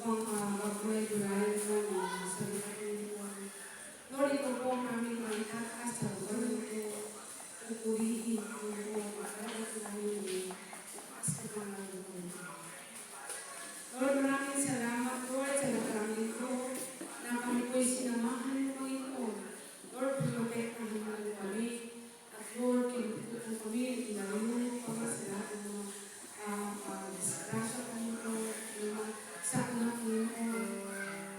pang gagawin namin sa Panginoon. Lord, ito po ang aming maitataas sa lugar nito. Pupurihin, Panginoon, makalat namin taas ka Panginoon. Lord, maraming salamat, Lord, sa nakarami ito na kami po'y sinamahan ng Panginoon. Lord, pinapektahan mo kami. At Lord, kinuputan kami, pinalimunin kami sa lahat ng mga disgrasya, Panginoon, sa anak, Panginoon.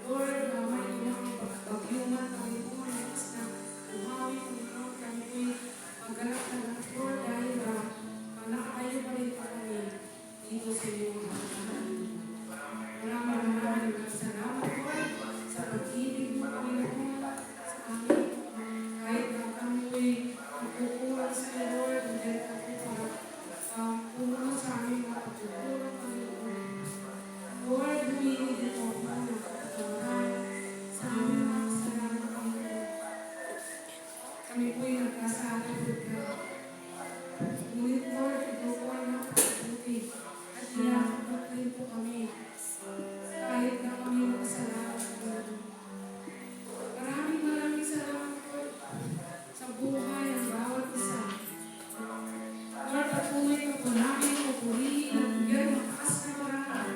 Lord, may mga bagyuman, Panginoon, nais na umawi, Panginoon, kami po'y maggalak na lahat, Lord, dahil nakaayo pa rin pa kami dito sa iyong harapan. Maraming salamat, Lord, sa pag-ibig mo, Panginoon, sa amin. Kahit na kami po'y magkukulang sa iyo, Lord, dahil kami para pumunod sa aming mga pagkukulang, Panginoon. Lord, humingi din po ako ng kapatawaran sa aming mga kasalanan, Panginoon. Kami po'y nagkasala, Lord. Ngunit, Lord, ito po ay napakabuti at hinahakot rin po kami kahit na kami makasalanan, Lord. Maraming salamat, Lord, sa buhay ng bawat isa. Lord, patuloy ka po namin pupurihin at bigyan mataas na paraan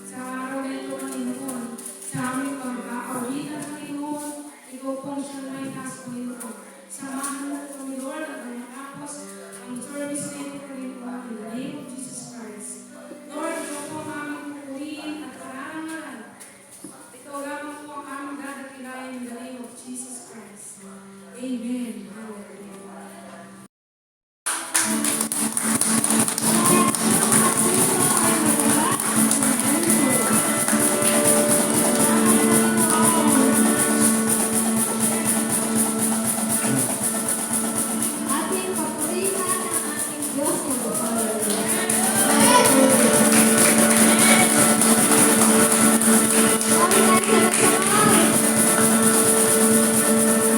sa araw na ito, Panginoon, sa aming pag-aawitan, Panginoon. Ikaw pong siyang may taas, Panginoon. Samahan mo kami, Lord, at matapos ang service na ito, Panginoon, in the name of Jesus Christ. Lord, ikaw po ang aming pupurihin at parangalan. Ikaw lamang po ang aming dadakilayan in the name of Jesus Christ. Amen. Hallelujah. Ating papurihan ang ating Diyos na buhay.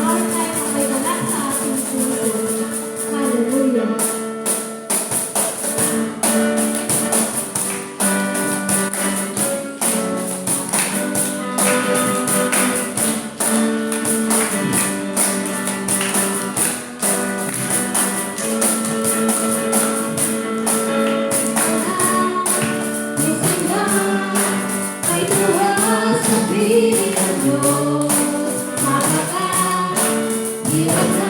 Lord, tayo magdala sa ating puso. Hallelujah. Ay tuwa sa piling ng Diyos, hirap na,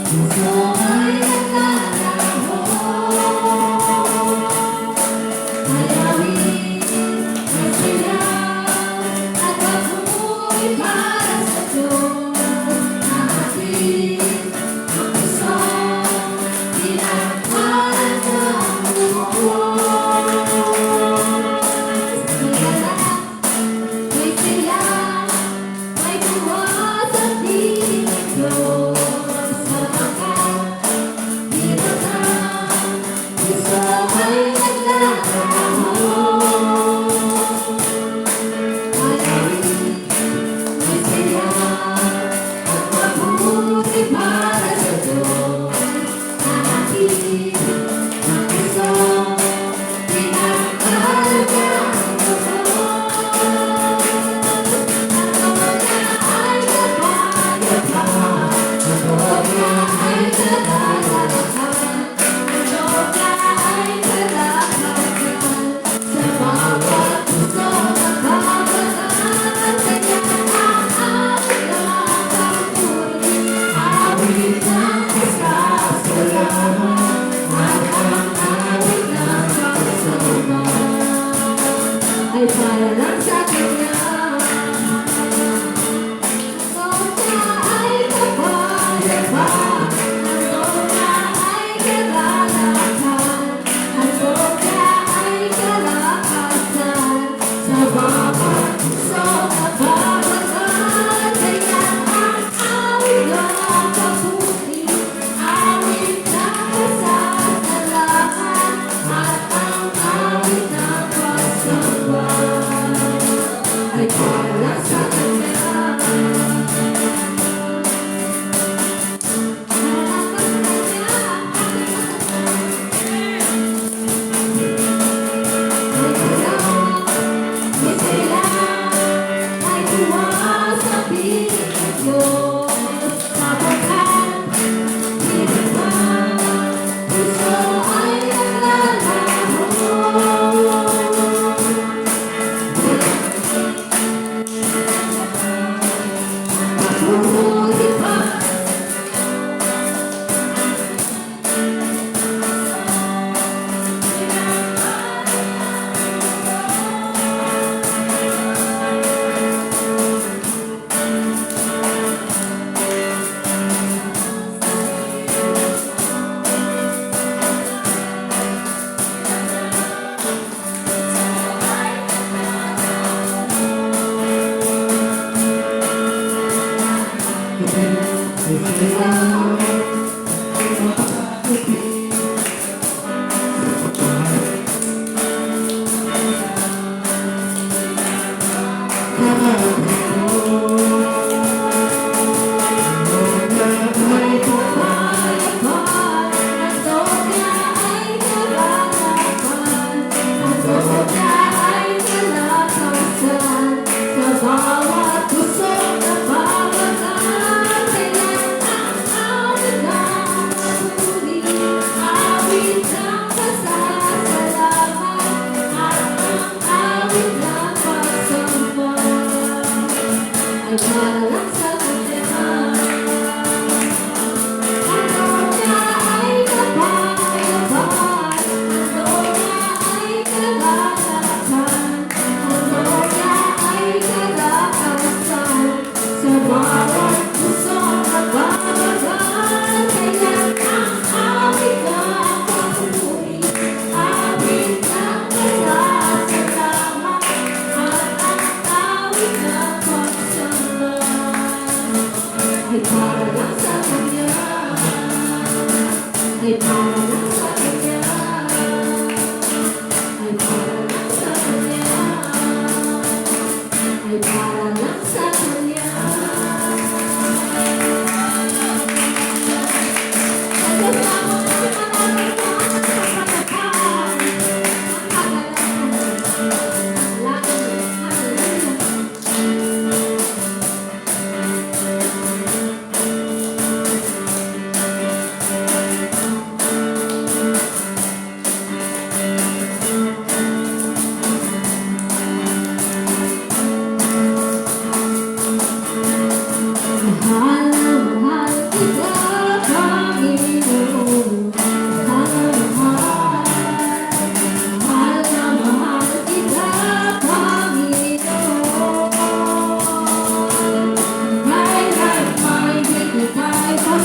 puso ay naglalaro. Malamig na silaw, at ako'y para sa Diyos. Nahatid ang isang pinagparan ng buwan. May silaw, may buwas at piling ng Diyos, sapagkat hirap na, puso ay naglalaro. Malamig na silaw, at mabuti para sa Diyos. Nahatid ang isang pinagkalagang buwan. Ang mga ay kapag-kapag,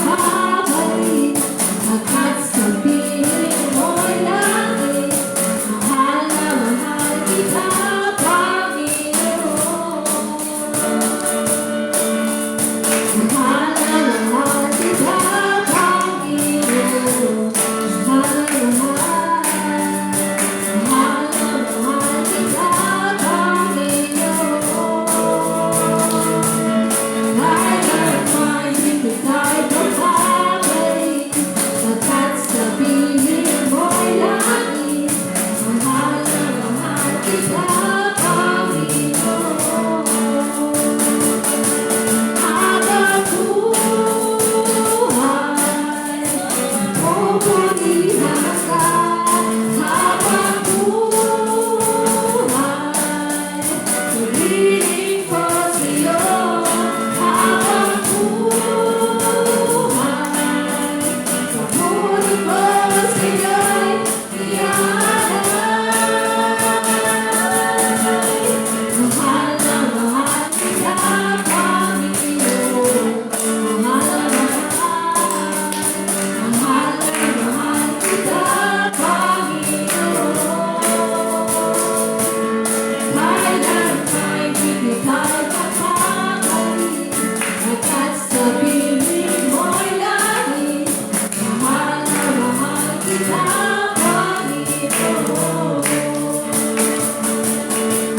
mapapabalik Hanggat sabihin mo'y langit Mahal na mahal kita, Panginoon Mahal na mahal kita, Panginoon Mahal na mahal Mahal na mahal kita, Panginoon Kahit naman hindi tayo babalik Pagkat sabihin mo'y langit Mahal na mahal kita, Panginoon Habang buhay, pupurihan ka Habang buhay, purihin ko sa'yo Habang buhay, papuri ko sa'yo'y iaalay Mahal na mahal kita, Panginoon Mahal na mahal kita, Panginoon Kailan may hindi tayo papabalik Hanggat sabihin mo'y langit Mahal na mahal kita, Panginoon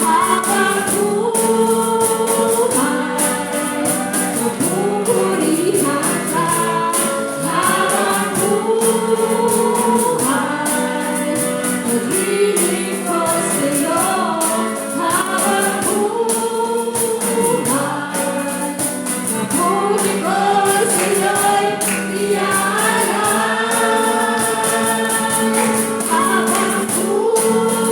Habang buhay, mapupurihan ka Habang buhay, pag-ibig ko sa'yo Habang buhay, mapuri ko sa'yo'y iaalay Habang buhay,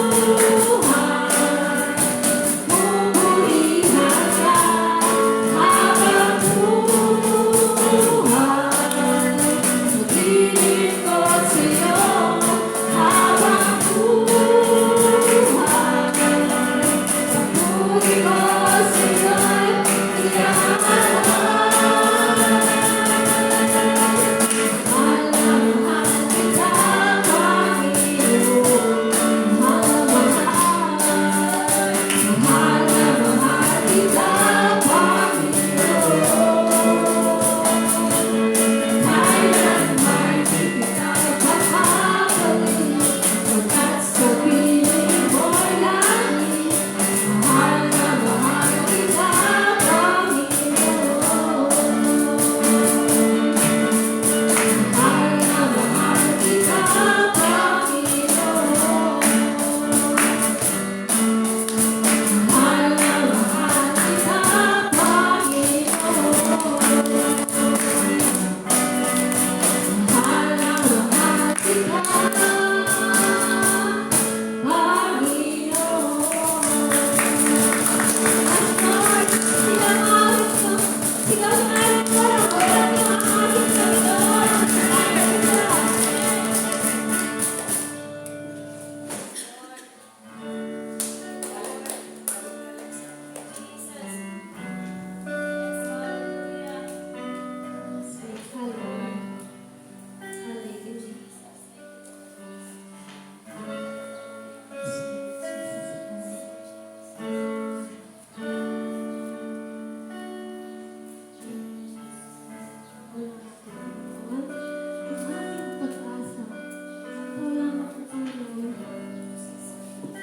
pupurihan ka Habang buhay, pag-ibig ko sa'yo Habang buhay, papuri ko sa'yo'y iaalay Mahal na mahal kita, Panginoon Mahal na mahal kita, Panginoon Kailan may hindi tayo papabalik Pagkat sabihin mo'y langit Mahal na mahal kita, Panginoon Mahal na mahal kita, Panginoon Mahal na mahal kita, Panginoon Mahal na mahal kita,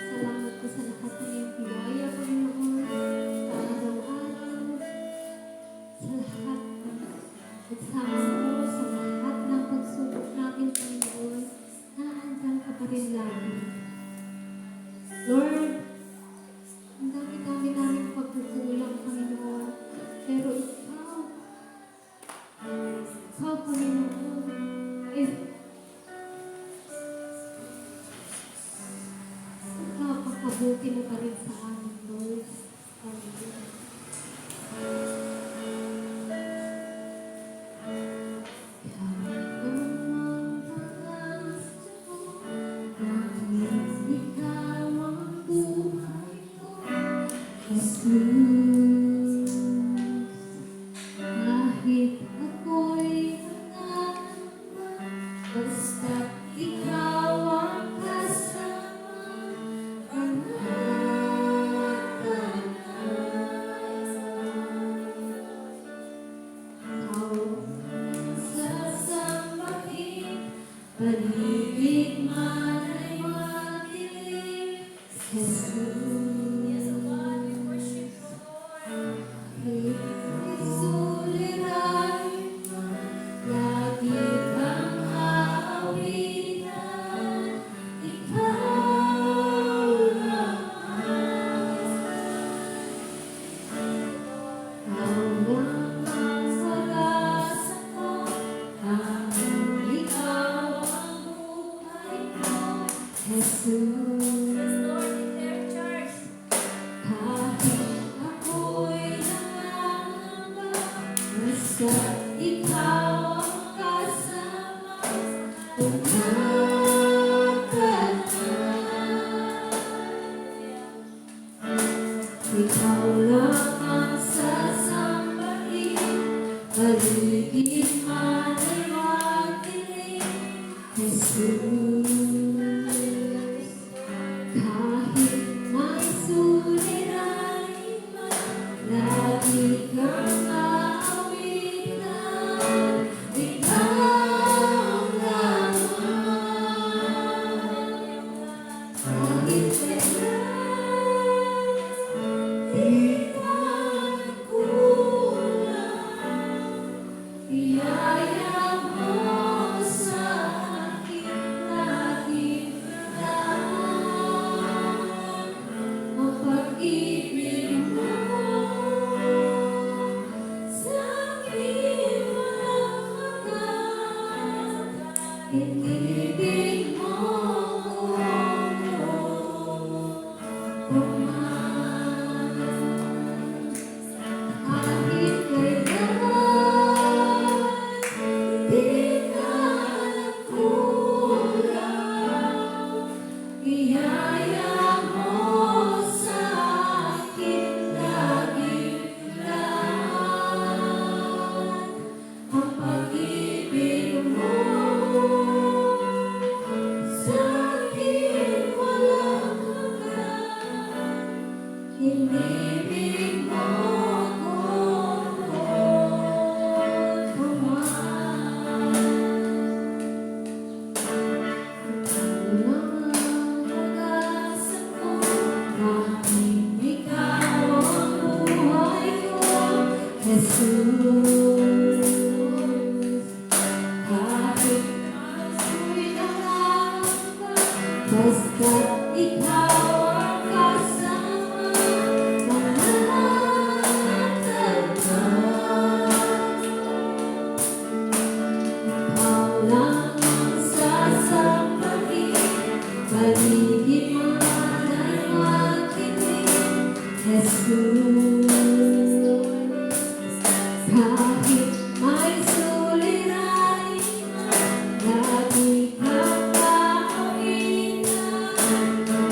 Salamat po sa lahat ng iyong biyaya, Panginoon, araw-araw, sa lahat ng pagsama mo, sa lahat ng pagsubok natin, Panginoon, naandyan ka pa rin lagi. Lord, ang dami-dami namin pagkukulang, Panginoon, pero ikaw, Panginoon, napakabuti mo pa rin sa amin, Lord. Panginoon. Jesus, kahit ako'y Jesus. Lord, declare church. Kahit ako'y nangangamba, basta't ikaw ang kasama, tumatakal na. Ikaw lang ang sasambahin, paligid man ay magdilim, Jesus. Kahit may suliranin man, lagi kang aawitan, ikaw lamang. Kahit kailan di man kulang, biyaya mo sa akin laging daan. Ang pag-ibig mo sa akin walang hanggan. Inibig mo kahit kailan di ka nagkulang, biyaya mo sa akin laging daan. Ang pag-ibig mo sa akin walang hanggan. Inibig mo Jesus, kahit ako'y nangangamba, basta't ikaw ang kasama, mananatag ka. Ikaw lang ang sasambahin, paligid man ay magdilim, Jesus. Kahit may suliranin man, lagi kang aawitan,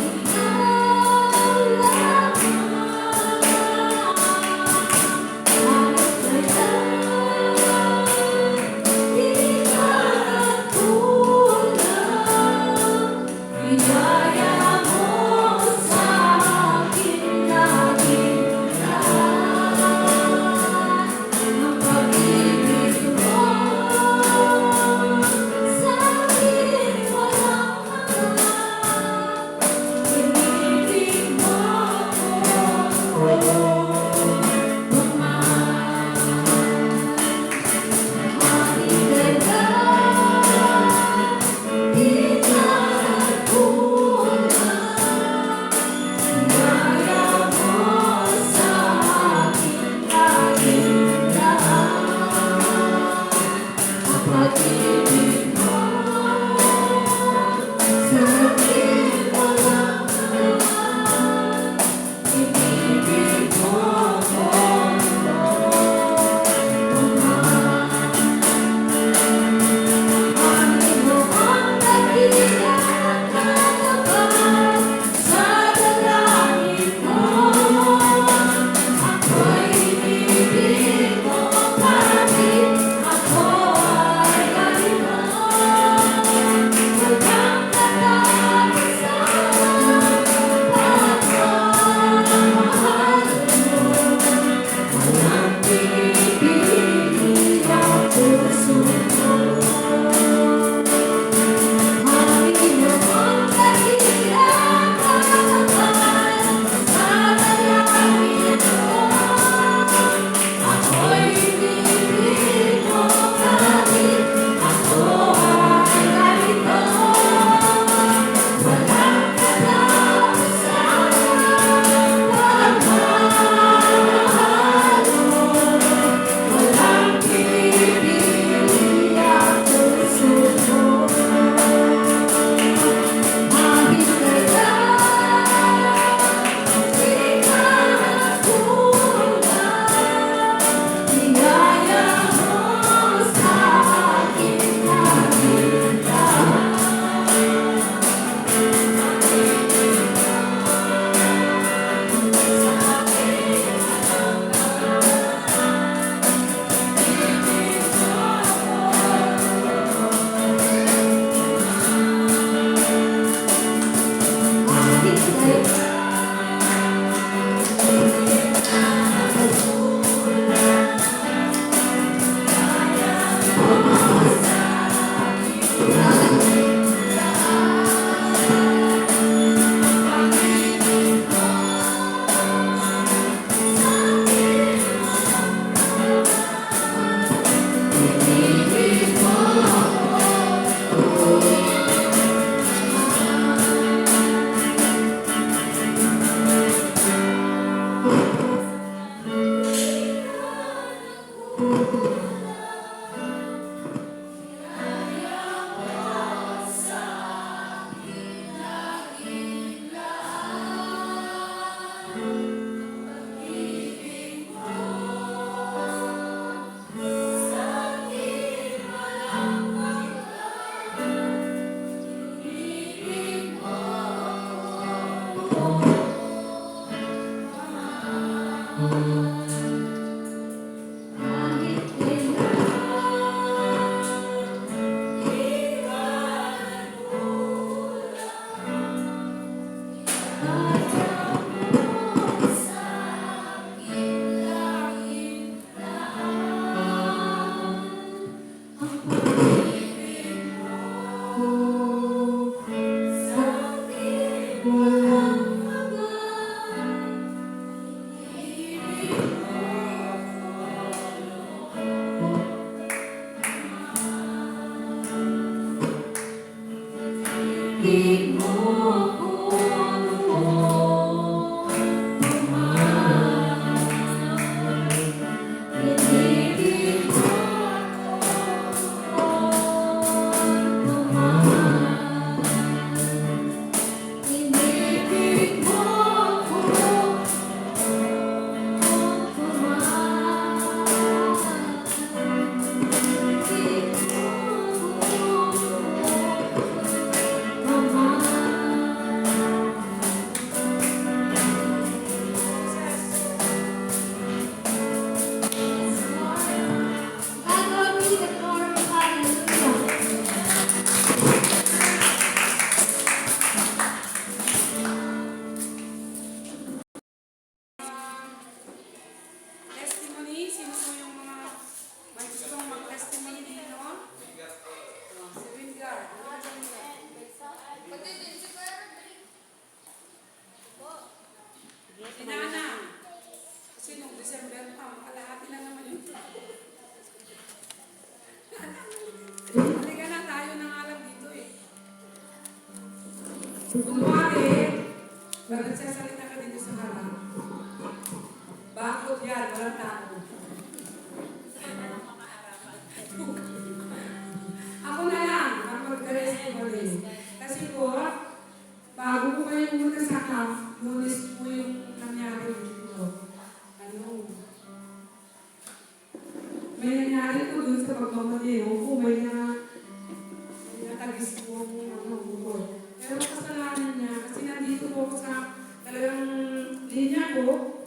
ikaw lamang. Kahit kailan di ka nagkulang, biyaya mo sa akin laging Testimony, sino po yung mga may gustong mag-testimony dito? Si Wingar. Si Nana. Kasi nung December pa, kalahati na naman yun. Halika na, tayo na nga lang dito eh. Kunwari, nagsasalita ka dito sa harap. Bakit yan? Walang tao. Ako na lang, ang mag-testimony. Kasi po, bago ko kayo pumunta sa camp, Lunes po yung nangyari dito. May nangyari ko dun sa pagmamadeo ko, may natagis po akong bukod. Pero kasalanan niya, kasi nandito po ako sa talagang linya ko,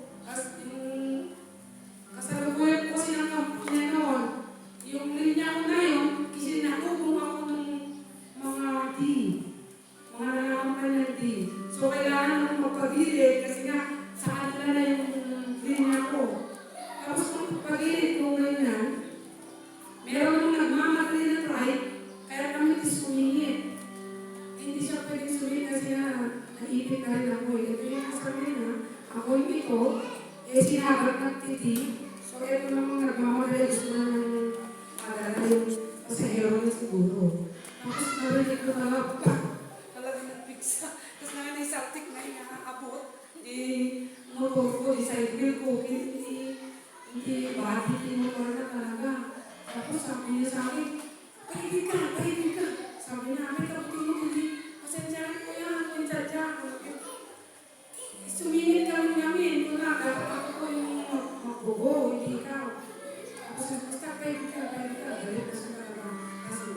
kasalukuyan ko kasi ng kampo niya noon. Yung linya ko na yun, kasi natubong ako ng mga D. Mga nangangampay ng D. So, kailangan akong magpagilid kasi nga sa kanila na yung linya ko. Tapos kung pagilid ko ngayon, meron nung nagmamadali ng right, kaya kami disumingit. Hindi siya pwedeng sumingit kasi nga naipit na rin ako. Ito yung sabi na, ako hindi ko, sinabat ng titi. So, ito namang nagmamadali gusto na ng padala yung pasahero na siguro. Tapos narinig ko talagang nagpiksa. Tapos naman yung saltik na yung nakakabot. Motor ko, side wheel ko, hindi bati yung motor na talaga. Tapos sabi niya sa akin, tahimik ka. Sabi niya, may kabutin mo hindi. Pasensyahan ko yan, yung dadya. Sumingit kami namin. Kung dapat ako ko yung magbugo, hindi ikaw. Tapos basta tahimik ka. Galit kasi talaga. Kasi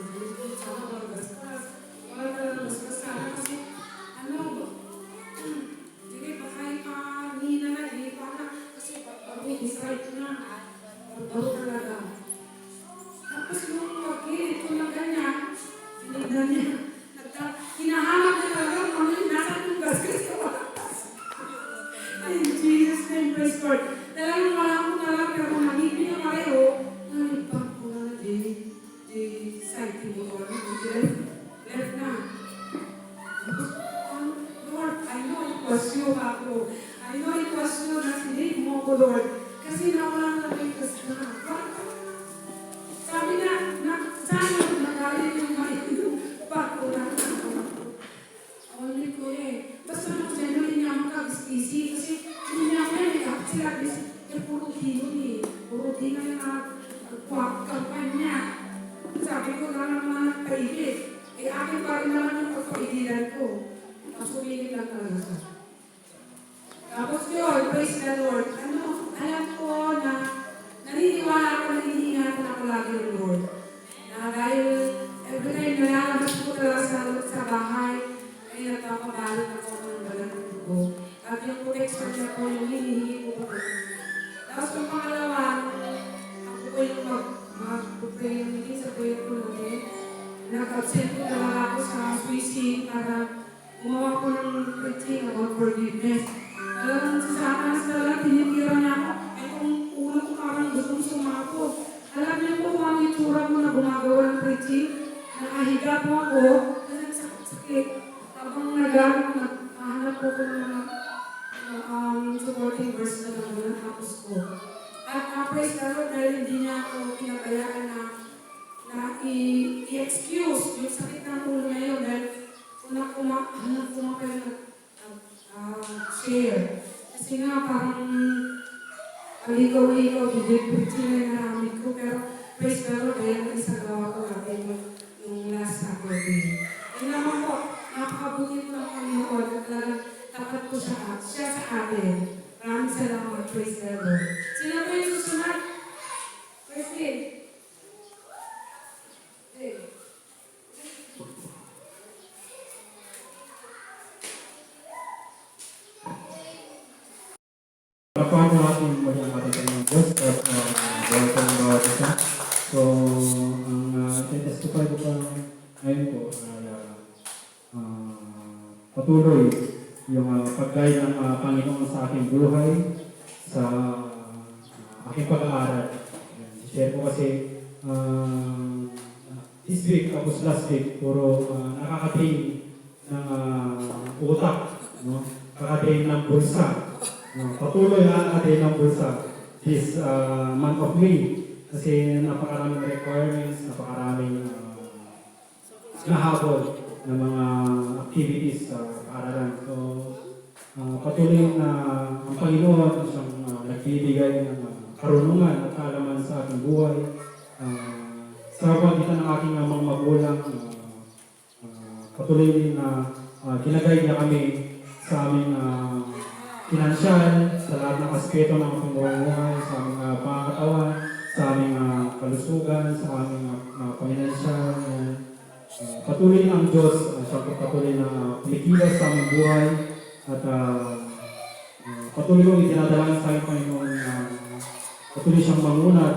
sama mag-gaskas. Wala talagang gaskas sana kasi sige, baka hina na, hindi pa na. Kasi bago decide na. Bago talaga. Tapos nung pag-ilit ko na ganyan, sinignan niya. Hinahanap niya talaga kung ano yung nasa yung gasgas ko. Ay, in Jesus' name, praise God. Talagang wala ko talaga, pero kung nagiging na pareho, nalipag ko na side mo ko. Left na. Lord, I know it was you ako. I know it was you na sinave mo ko, Lord. Kasi nawala na rin kasi na. Sabi na, sana nagalit yung yung bago na. Only ko eh. Basta generally niya makag-easy kasi hindi niya ako yan. Sila puro dino eh. Puro dino yung kampanya. Sabi ko na naman nagpaigit. Akin pa rin naman yung pagpaigilan ko. Tapos umigit lang talaga sa. Tapos yun, praise the Lord. Alam ko na naniniwala ako na hinihingan ako lagi ng Lord. Dahil every time nalalabas ko talaga sa bahay, ay nagpapabalot ako ng balat ng dugo. At yung protection niya po yung hinihingi ko po. Tapos yung pangalawa, ako po yung mag-pray yung hindi sa prayer ko natin. Nag-absent ko talaga ako sa Swiss para gumawa ko ng preaching about forgiveness. Alam mo, sa talaga, tinitira niya ako. Ay kung ulo ko parang gustong sumako. Alam niyo po kung ang itsura ko na gumagawa ng preaching, nakahiga po ako, na nagsakit. Habang naghahanap po ko ng mga supporting verse na naman tapos ko. At praise the Lord dahil hindi niya ako pinabayaan na i-excuse yung sakit ng ulo ngayon dahil hanap ko na kayo share. Kasi nga parang aligaw-ligaw, bibig sila yung naramit ko. Pero praise the Lord, dahil ang isang gawa ko natin yung last Saturday. Yun naman po, napakabuti po ng Panginoon at talagang tapat ko siya sa atin. Maraming salamat, praise the Lord. Sino po yung susunod? First day. Pagkakuha po natin muli ang ating ng Diyos at welcome ng bawat isa. So, ang testify ko pa ngayon po ay patuloy yung pag-guide ng Panginoon sa aking buhay, sa aking pag-aaral. Share ko kasi this week, tapos last week, puro nakakatrain ng utak, no? Nakakatrain ng bulsa. Patuloy na natin ang bulsa this month of May kasi napakaraming requirements, napakaraming nahabol ng mga activities sa paaralan. So, patuloy na ang Panginoon siyang nagbibigay ng karunungan at kaalaman sa ating buhay. Sa pagitan ng aking mga magulang, patuloy din na ginagay niya kami sa aming pinansyal, sa lahat ng aspeto ng ating buhay, sa aming pangakatawan, sa aming kalusugan, sa aming paminansyal. Patuloy ang Diyos, patuloy na kumikilos sa aming buhay at patuloy kong itinadalangin sa aming Panginoon na patuloy siyang mangunat,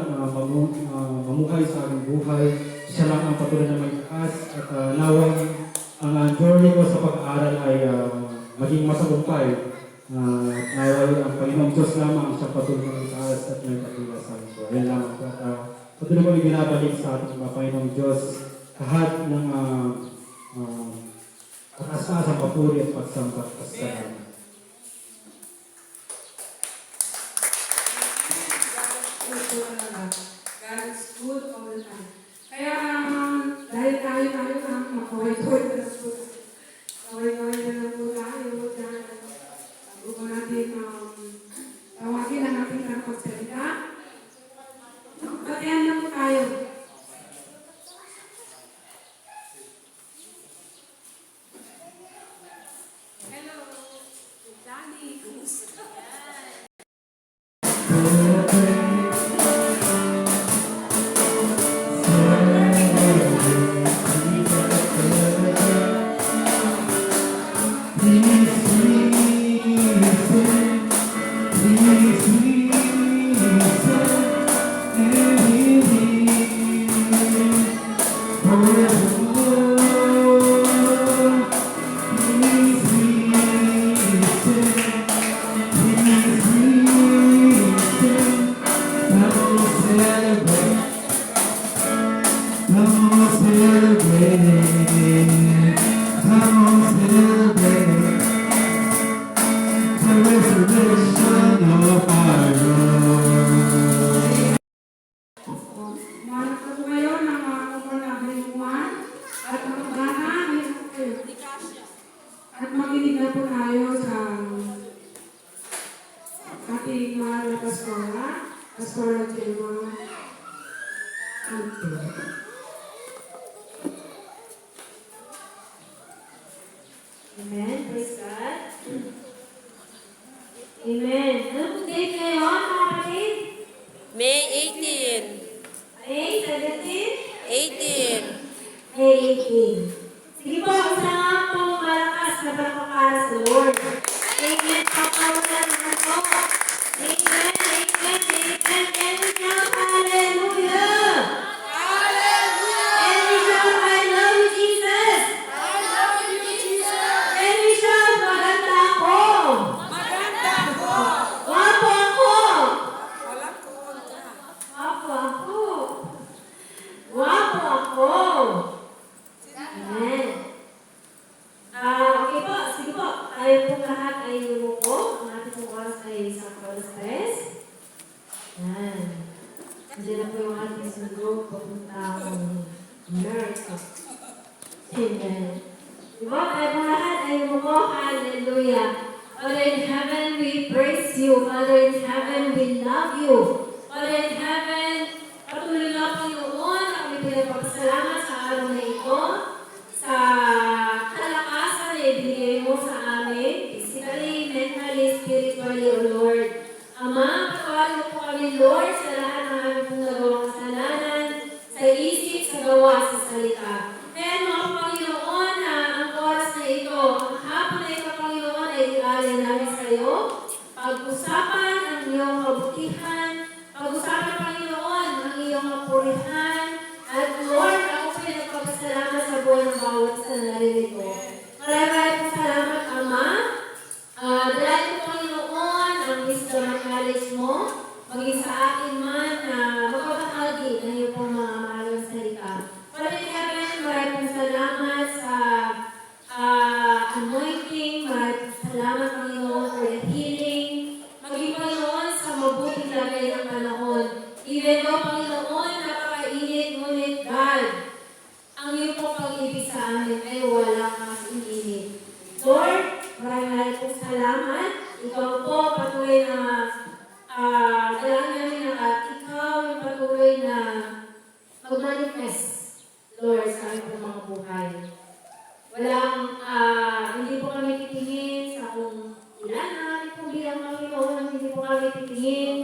mamuhay sa aming buhay. Siya lang ang patuloy na may taas at naway ang journey ko sa pag-aaral ay maging matagumpay. Naway ang Panginoong Diyos lamang ang siyang patuloy ng taas at may katilas sa amin. Yan lamang po. Patuloy ko ibinabalik sa ating Panginoong Diyos lahat ng pag-asasang papuri at pagsampat sa salamat. God is good all the time. Kaya dahil tayo makaway-kaway na lang po. Kaway-kaway na lang po tayo. Bago ko natin tawagin ang ating pagsalita. Batihan na po tayo. Hello, Daddy. Kumusta? At makinig na po tayo sa ating mahal na Pastora Gemma Ante. Amen. Praise God. Amen. Ano pong date ngayon, mga kapatid? May 18. May 17? 18. May 18. Sige po, isang pong malakas na pagpapara sa Lord. Amen. Pagpawalan na po. Amen. Amen. Amen. And we shout hallelujah. Hallelujah. And we shout I love you, Jesus. I love you, Jesus. And we shout maganda ako. Maganda ko. Wapo ako. Walang kontra. Wapo ako. Wapo ako. Amen. Okay po, sige po. Tayo pong lahat ay lumuko. Ang ating pong oras ay sa alas 3. Yan. Nandiyan na po yung ating sundo papuntang nurse. Amen. Diba? Tayo po lahat ay mo. Hallelujah. Father in heaven, we praise you. Father in heaven, we love you. Father in heaven, patuloy na Panginoon, kami pinagpapasalamat sa araw na ito, sa kalakasan na ibigay mo sa amin, physically, mentally, spiritually, O Lord. Ama, patawarin mo po kami, Lord, sa lahat ng aming pong nagawang kasalanan, sa isip, sa gawa, sa salita. Kaya mga Panginoon, na ang oras na ito, ang hapon na ito, Panginoon, ay ialin namin sa iyo. Pag-usapan ang iyong kabutihan, pag-usapan, Panginoon, ang iyong kapurihan, at Lord, ako po ay nagpapasalamat sa buhay ng bawat sa narinig ko. Maraming po salamat, Ama. Dahil po, Panginoon, ang wisdom and knowledge mo, maging sa akin man na makabahagi ng iyong pong mga mahalang salita. Father in heaven, maraming salamat sa anointing, maraming salamat, Panginoon, for the healing, maging, Panginoon, sa mabuting lagay ng panahon. Even though, Panginoon, napakainit, ngunit God, ang iyong pong pag-ibig sa amin ay wala kasing init. Lord, maraming po salamat. Ikaw po patuloy na dalangin namin na ikaw yung patuloy na mag-manifest, Lord, sa aming pong mga buhay. Walang, hindi po kami titingin sa kung ilan na kami pong bilang Panginoon, hindi po kami titingin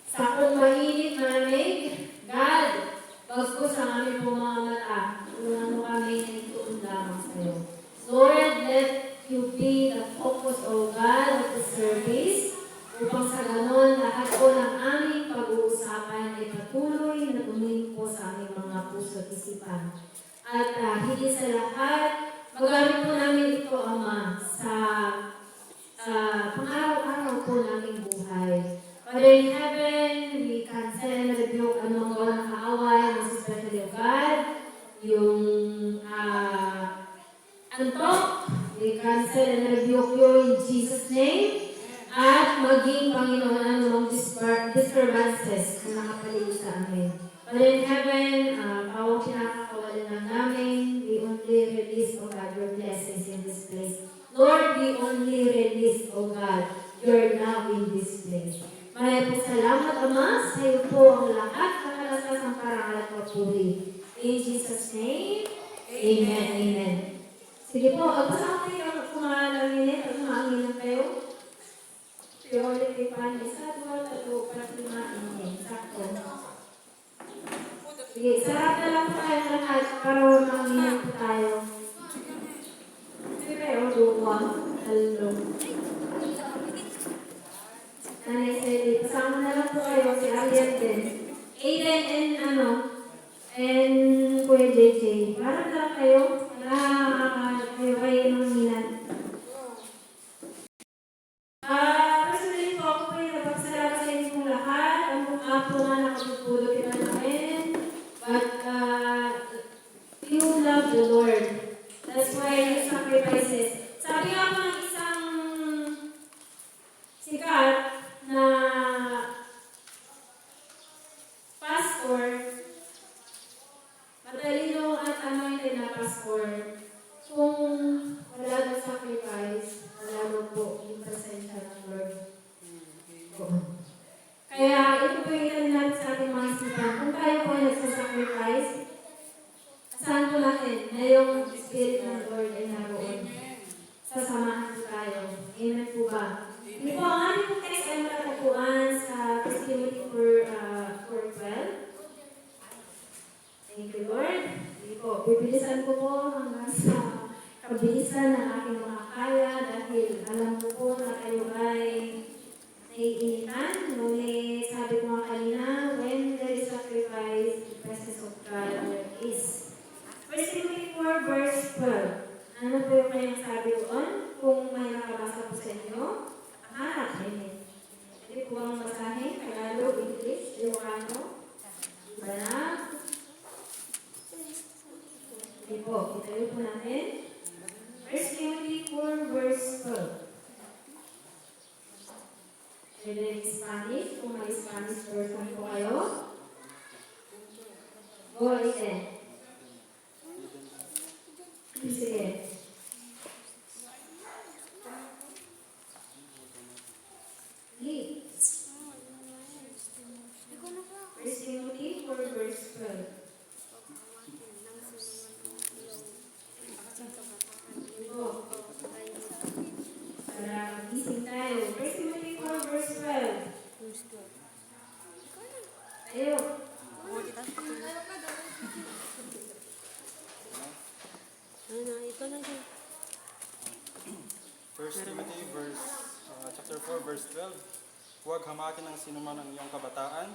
sa kung mainit, malamig. God, bagkus ang aming pong mga mata. Tulungan mo kami na ituon lamang sa iyo. Lord, let you be the focus, O God, of the service, upang sa ganon lahat po ng aming pag-uusapan ay patuloy na tumingin po sa aming mga puso at isipan. At higit sa lahat, magamit po namin ito, Ama, sa pang-araw-araw po naming buhay. Father in heaven, we cancel and rebuke anong walang kaaway, most especially of God, yung antok, we cancel and rebuke you in Jesus' name. At maging, Panginoon, anumang disturbances na nakapaligid sa amin. Father in heaven, pawang pinakakawalan lang namin, we only release, O God, your blessings in this place. Lord, we only release, O God, your love in this place. Maraming po salamat, Ama, sa iyo po ang lahat ng kalasas ng parangal at papuri. In Jesus' name, Amen. Amen. Sige po, pagpasama kayo kumalanginit at kumalanginan kayo. Pero ulit kay Pani, sa 2, 3, 4, 5, sakto. Sige, sarap na lang po tayo lahat para malanginan po tayo. Sige kayo, 2, talong. Nanay Sally, pasama na lang po kayo si Ariel din. Aiden and Kuya JJ. Para na lang kayo, kayo malanginan. Personally po, ako po yung napagsalap sa inyong lahat. Ang mga po nga nakapagpulot kita namin. But you love the Lord. That's why you sacrifices. Sabi nga po ng isang sikat na pastor, matalino at anointed na pastor, kung wala na sacrifice, wala mo po yung presensya ng Lord. Kaya ito po yung ilan natin sa ating mga isipan. Kung tayo po ay nagsasacrifice, asahan po natin na yung Spirit ng Lord ay naroon. Sasamahan po tayo. Amen po ba? Hindi po, ang aming po text ay matatagpuan sa 1 Timothy 4:12. Thank you, Lord. Hindi po, bibilisan ko po hanggang sa kabilisan ng aking mga kaya dahil alam ko po na kayo ay naiinitan. Ngunit sabi ko nga kanina, when there is sacrifice, the presence of God there is. 1 Timothy 4:12. Ano po yung kanyang sabi doon? Kung may nakabasa po sa inyo, hanap namin. Hindi po ang basahin, Tagalog, English, Ilocano, iba na. Hindi po, itayo po natin. 1 Timothy 4:12. Pwede in Spanish, kung may Spanish version po kayo. Go ahead. Sige. 1 Timothy chapter 4 verse 12. Huwag hamakin ng sinuman ang iyong kabataan,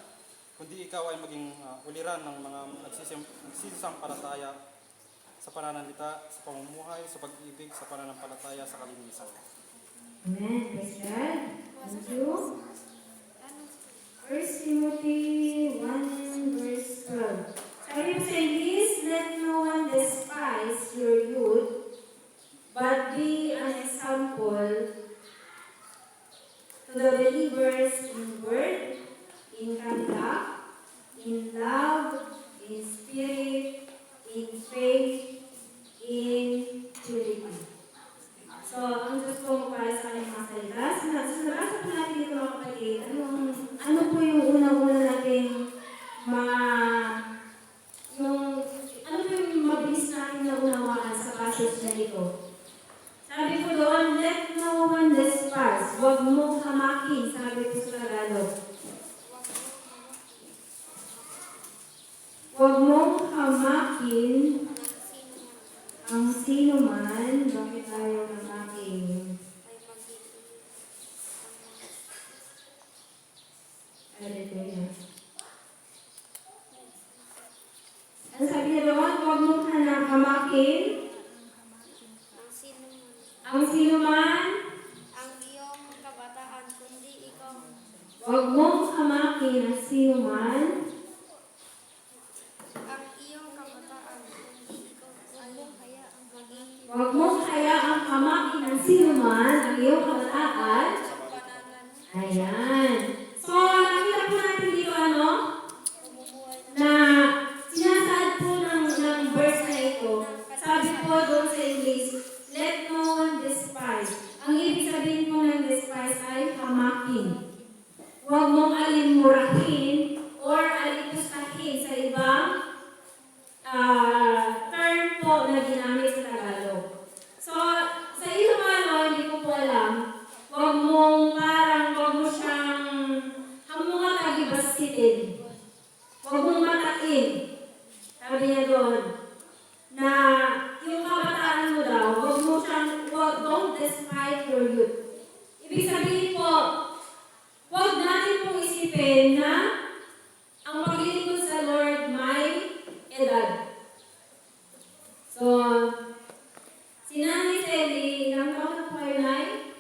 kundi ikaw ay maging uliran ng mga nagsisampalataya sa pananalita, sa pamumuhay, sa pag-ibig, sa pananampalataya, sa kalinisan. Amen. Praise God. Thank you. 1 Timothy 1 verse 12. Sabi po sa English, let no one despise your youth, but be an example to the believers in word, in conduct, in love, in spirit, in faith, in purity. So, ang Diyos po para sa aking mga salita. Sinabasa po natin dito mga kapatid, ano po yung unang-una natin ano po yung mabilis natin na unawaan sa passage na ito? Sabi po doon, let no one despise. Huwag mong hamakin, sabi po sa Tagalog. Huwag mong hamakin ang sino man. Bakit tayo ng aking? Hallelujah. Ano sabi niya doon? Huwag mong hamakin ang sino man. Ang iyong kabataan, kundi ikaw. Huwag mong hamakin ang sino man. Ang iyong kabataan, kundi ikaw. Huwag mong hayaang hamakin ang sino man ang iyong kabataan. Ayan. So, nakita po natin dito na sinasaad po ng verse na ito. Sabi po doon sa English, let no one despise. Ang ibig sabihin po ng despise ay hamakin. Huwag mong alimurahin or alipustahin sa ibang term po na ginamit sa Tagalog. So, sa Ilocano, hindi ko po alam, huwag mo siyang hamungan agibasitin. Huwag mong matain. Sabi niya doon, na yung kabataan mo daw, don't despise your youth. Ibig sabihin po, huwag natin pong isipin na ang paglilingkod sa Lord may edad. So, si Nanay Sally, ilang taon na po kayo, Nay?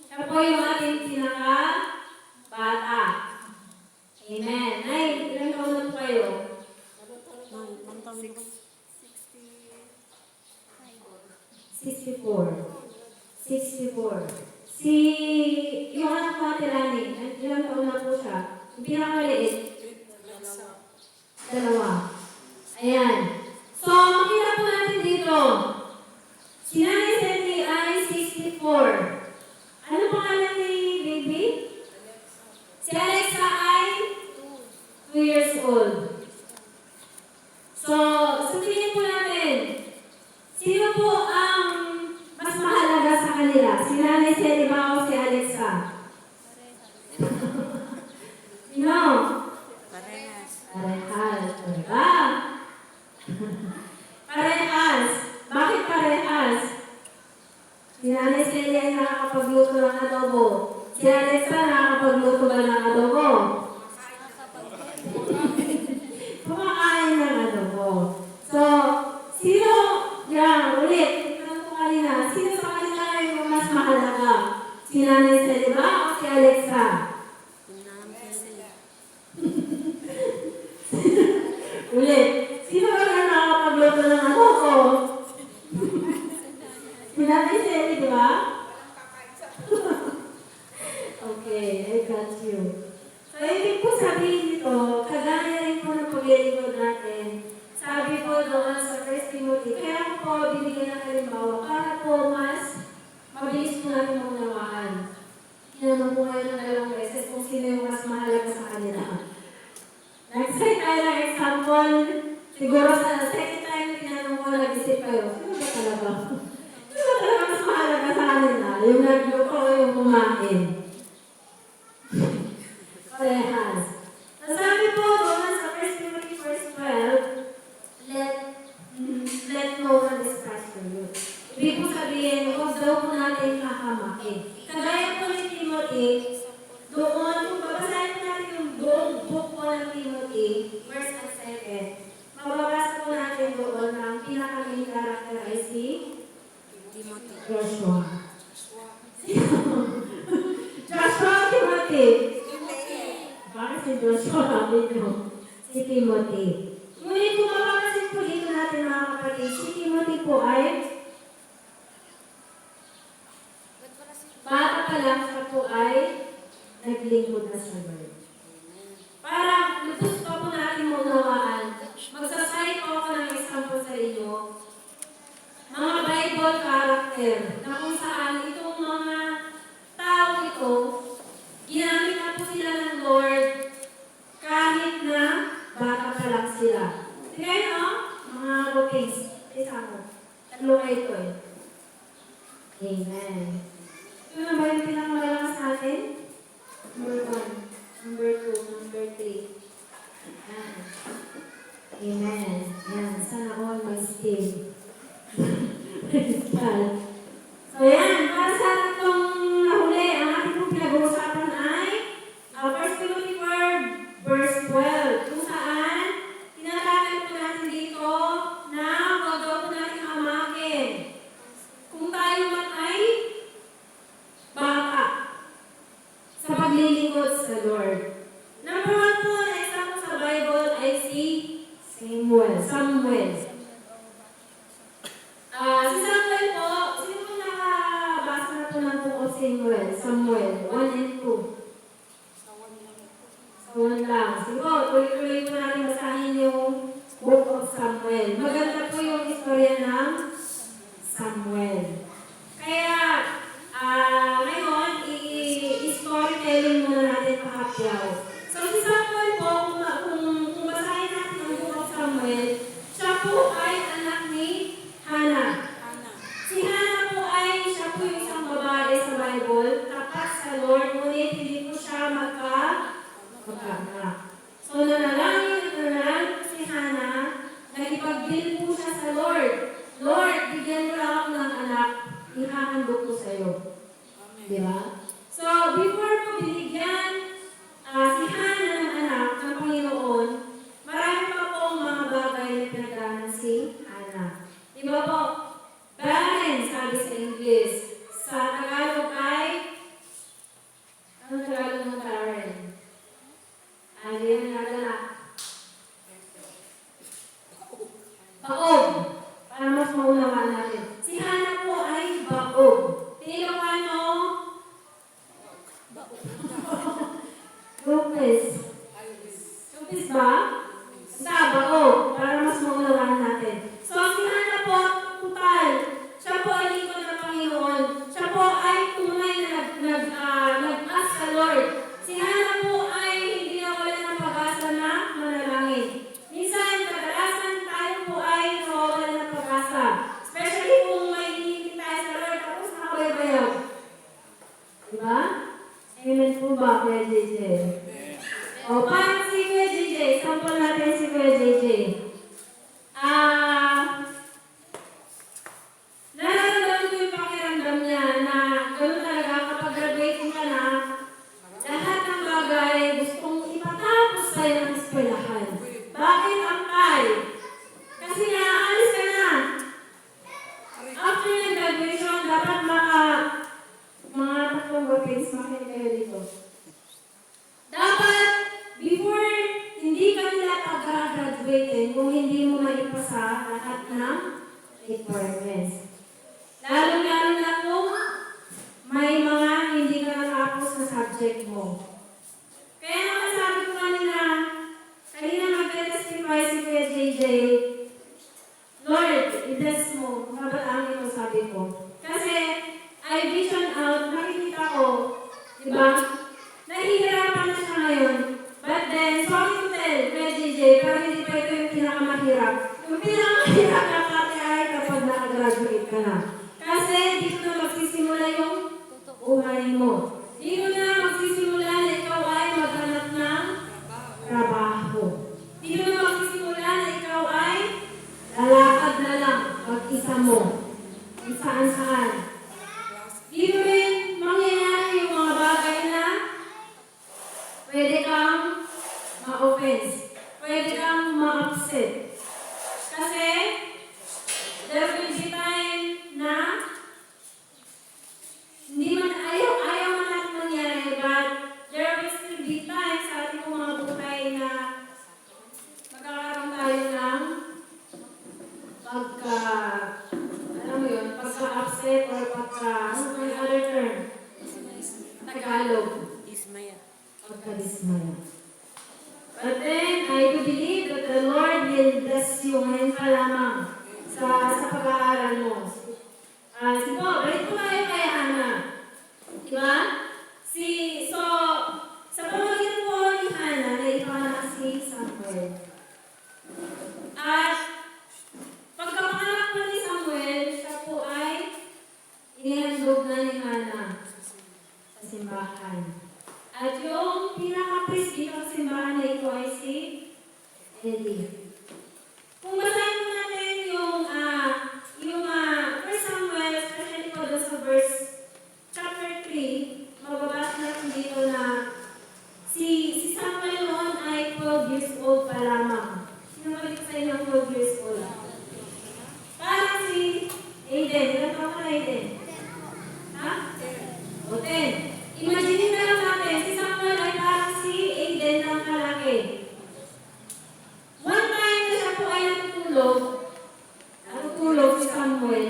Siya po yung ating pinaka-bata. Amen. Nay, ilang taon na po kayo? 64. Yung anak ko Ate Lani, ilang taon na po siya? Yung pinakamaliit? 2. Ayan. So, makita po natin dito. Si Nanay Sally ay 64. Ano pangalan ni baby? Si Alexa ay 2 years old. So, sabihin po natin, sino po ang mas mahalaga sa kanila? Si Nanay Sally ba o si Alexa? Sino? Parehas. Parehas. Diba? Parehas. Bakit parehas? Si Nanay Sally ay nakakapagluto ng adobo. Si Alexa nakakapagluto ba ng adobo? Kumakain ng adobo. So, sino? Yan, ulit. Itanong ko kanina. Sino sa kanila ay mas mahalaga? Si Nanay Sally ba o si Alexa? Ulit. Sino ba na nakakapagluto ng adobo? Si Nanay Sally, di ba? Okay, I got you. So, ibig po sabihin nito, kagaya rin po ng paglilingkod natin. Sabi po doon sa 1 Timothy, kaya po binigyan ng halimbawa para po mas mabilis po natin maunawaan. Tinanong po ngayon ng dalawang beses kung sino yung mas mahalaga sa kanila. Nag-set tayo ng example, siguro sa second time tinanong ko, nag-isip kayo, sino ba talaga? Sino ba talaga mas mahalaga sa kanila? Yung nagluto o yung kumain? Parehas. Nasabi po doon sa 1 Timothy verse 12, let no one despise your youth. Ibig po sabihin hamakin. Kagaya po ni Timothy, doon, kung babasahin po natin yung buong book po ng Timothy, first and second, mababasa po natin doon na ang pinaka-main character ay si Timothy. Joshua. Joshua, Timothy. Bakit si Joshua namin nyo? Si Timothy. Ngunit kung mapapasin po dito natin mga kapatid, si Timothy po ay bata pa lang siya po ay naglingkod na sa Lord. Para lubos pa po natin maunawaan, magsasay po ako ng example sa inyo, mga Bible character na kung saan itong mga tao ito, ginamit na po sila ng Lord kahit na bata pa lang sila. Tingnan nyo, mga routines. Isa mo. Tatlo kayo ito eh. Amen. Ito na ba yung pinakamalakas natin? Number 1, number 2, number 3. Yan. Amen. Yan. Sana all my steam. Praise God. So yan, para sa tatlong nahuli, ang ating pong pinag-uusapan ay 1 Timothy 4, verse 12, kung saan tinatawag po natin dito na huwag daw po natin hamakin. Kung tayo man ay bata sa paglilingkod sa Lord. Number 1 po na example sa Bible ay si Samuel. Si Samuel po, sino po nakabasa na po ng Book of Samuel? Samuel 1 and 2. Sa 1 lang. Sige po, tuloy-tuloy po natin basahin yung Book of Samuel. Maganda po yung istorya ng Samuel. Kaya, ngayon, i-storytelling muna natin pakapyaw. So, si Samuel po, kung basahin natin ang Book of Samuel, siya po ay anak ni Hannah. Si Hannah po ay, siya po yung isang babae sa Bible, tapat sa Lord, ngunit hindi po siya magkaanak. So, nanalangin si Hannah, nagipag-deal po siya sa Lord. Lord, bigyan mo lang ako ng anak, ihahandog ko sa iyo. Di ba? So, before po binigyan si Hannah ng anak ng Panginoon, marami pa pong mga bagay na pinagdaanan si Hannah. Di ba po? Barren, sabi sa English. Sa Tagalog ay, anong Tagalog ng barren? Yan nga na. Baog. Para mas maunawaan natin. Si Hannah po ay baog. Ilocano? Lupis. Lupis ba? Sa baog. Para mas maunawaan natin. So, si Hannah po, total. Siya po ay lingkod ng Panginoon. Siya po ay tunay na nag-ask sa Lord. Si Hannah po ay hindi nawalan ng pag-asa na manalangin. Minsan, kadalasan tayo po ay nawawalan ng pag-asa. Especially kung may hinihintay tayo sa Lord, tapos nakabaybayaw. Diba? Amen po ba, Kuya JJ? O, parang si Kuya JJ. Sample natin si Kuya JJ. Nararamdaman ko yung pakiramdam niya na gano'n talaga kapag graduating ka na, lahat ng bagay gustong ipatapos tayo ng eskwelahan. Bakit ang kay? Kasi naaalis ka na. After ng graduation, dapat mga tatlong weapons, makinig kayo dito. Dapat, before hindi ka nila pag-graduating, kung hindi mo maipasa lahat ng requirements. Lalo-lalo na kung may mga hindi ka natapos na subject mo. Kaya naman sabi ko kanina mag-testify si Kuya JJ, Lord, i-bless mo, kabataan ito, sabi ko. Kasi, I vision out, nakikita ko, di ba? Nahihirapan na siya ngayon. But then, sorry to tell, Kuya JJ, pero hindi pa ito yung pinakamahirap. Yung pinakamahirap na pati ay kapag nakagraduate ka na. Kasi, dito na magsisimula yung buhay mo. Dito na magsisimula na ikaw ay maghanap ng trabaho. Dito na magsisimula na ikaw ay lalakad na lang mag-isa mo. Kung saan-saan. Dito rin ngayon pa lamang sa pag-aaral mo. Sige po, balik po tayo kay Hana. Diba? Sa pamamagitan po ni Hana, naipanganak si Samuel. At pagkapanganak po ni Samuel, siya po ay inihandog na ni Hana sa simbahan. At yung pinaka-priest dito sa simbahan na ito ay si Eli. Kung basahin mo natin yung 1 Samuel, especially po doon sa chapter 3, mababasa natin dito na si Samuel noon ay 12 years old pa lamang. Sino malit sa inyo 12 years old? Parang si Aiden. Ilan pa ka na Aiden? Ha? O 10. Imagine na lang natin, si Samuel ay parang si Aiden ng kalaki. One time na siya po ay natutulog si Samuel,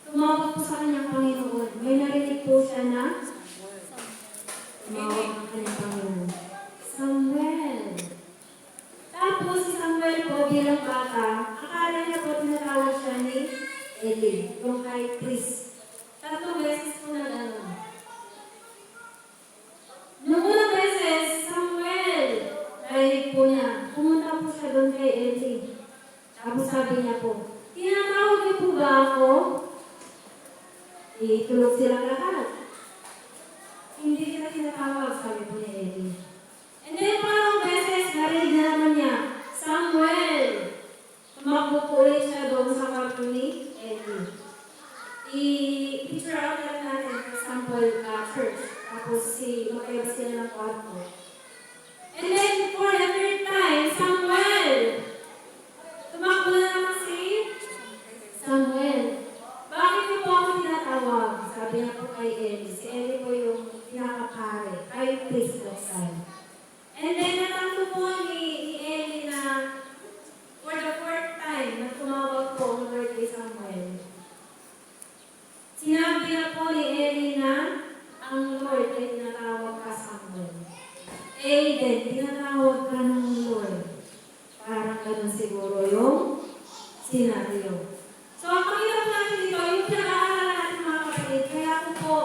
tumawag po sa kanyang Panginoon. May narinig po siya na tumawag ang kanyang Panginoon. Samuel! Tapos si Samuel po bilang bata, akala niya po tinatawag siya ni Eli, yung high priest. 3 beses po na gano'n. Noong unang beses, Samuel, narinig po niya, pumunta po siya doon kay Eli. Tapos sabi niya po, tinatawag niyo po ba ako? Tulog silang lahat. Hindi sila tinatawag, sabi po ni Eli. And then parang beses, narinig na naman niya, Samuel! Tumakbo po ulit siya doon sa kwarto ni Eli. I-picture out lang natin, for example, church. Tapos magkaiba sila ng kwarto. And then, for the third time, Samuel! Tumakbo na naman si Samuel. Bakit niyo po ako tinatawag? Sabi niya po kay Eli. Si Eli po yung pinakapare. Kay priest that time. And then, natanto po ni Eli na for the fourth time, na tumawag po ang Lord kay Samuel. Sinabi na po ni Eli na ang Lord ay tinatawag ka, Samuel. Aiden, tinatawag ka ng Lord. Parang ganun siguro yung senaryo. So, ang pakita po natin dito, yung pinag-aaralan natin mga kapatid, kaya ko po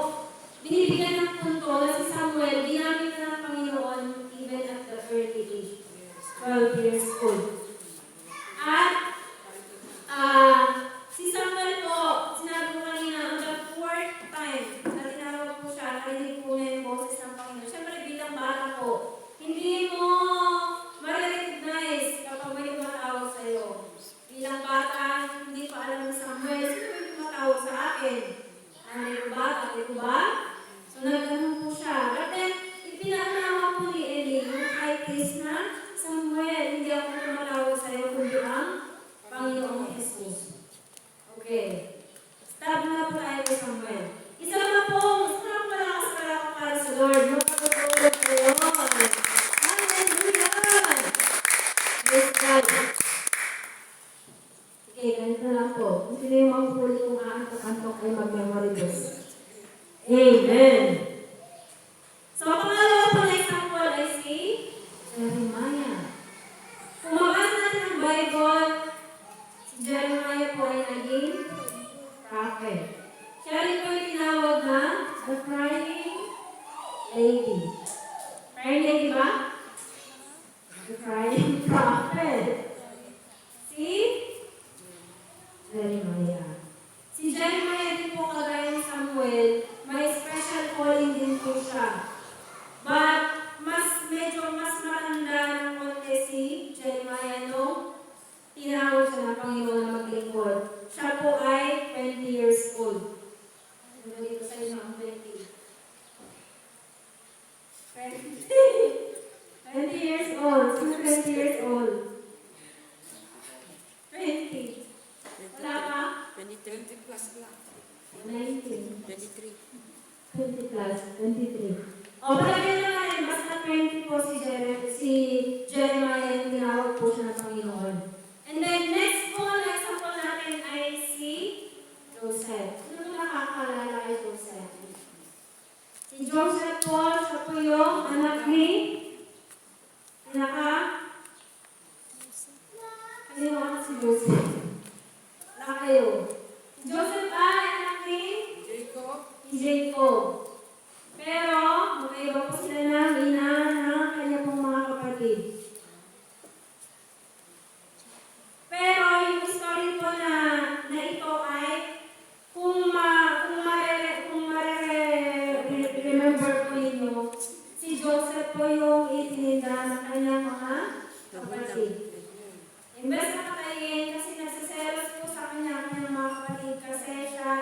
binibigyan ng punto na si Samuel, ginamit na ng Panginoon even at the early age, 12 years old. At si Samuel po, sinabi ko kanina, on the fourth time na tinawag po siya, narinig po niya yung boses ng Panginoon. Siyempre bilang bata po, hindi mo ma-recognize kapag may tumatawag sa'yo. Bilang bata, hindi pa alam ni Samuel, sino may tumatawag sa akin? Ano yung bata? Ito ba? So nagganong po siya. But then, ipinanawa po ni Eli, yung high priest na, Samuel, hindi ako tumatawag sa'yo, kundi ang Panginoong Jesus. Okay. Stop na po tayo kay Samuel. Isa na po, masarap malakas para sa Lord. Magpapatulog po yun. Hallelujah! Praise God. Okay, ganito lang po. Kung sino yung maghuli kung aantok-antok ay mag-memory verse. Amen! So, pangalawa po na example ay si Jeremiah. Kung mabasa natin ang Bible, si Jeremiah po ay naging prophet. Siya rin po yung tinawag na the crying lady. Crying lady ba? The crying prophet. Si Jeremiah. Si Jeremiah din po kagaya ni Samuel, may special calling din po siya. But, medyo mas matanda ng konti si Jeremiah no? Tinawag siya ng Panginoon na maglingkod. Siya po ay 20 years old. Ano dito sa inyo ang 20? 20 years old. Sino 20 years old? 20. Wala pa? 20 plus lang. 19. 23. 20 plus. 23. O, palagay na natin, basta 20 po si Jeremiah yung tinawag po siya ng Panginoon. And then, next po na example natin ay si Joseph. Sino nakakalala kay Joseph? Si Joseph po, siya po yung anak ni kalimutan si Joseph? Wala kayo. Si Joseph ay anak ni Jacob, Jacob. Pero, magkaiba po sila ng ina ng kanya pong mga kapatid. Pero, yung story po na ito ay, kung remember po ninyo, si Joseph po yung itininda ng kanyang mga kapatid. Imbes na patayin, kasi nagsiselos po sa kanyang mga kapatid kasi siya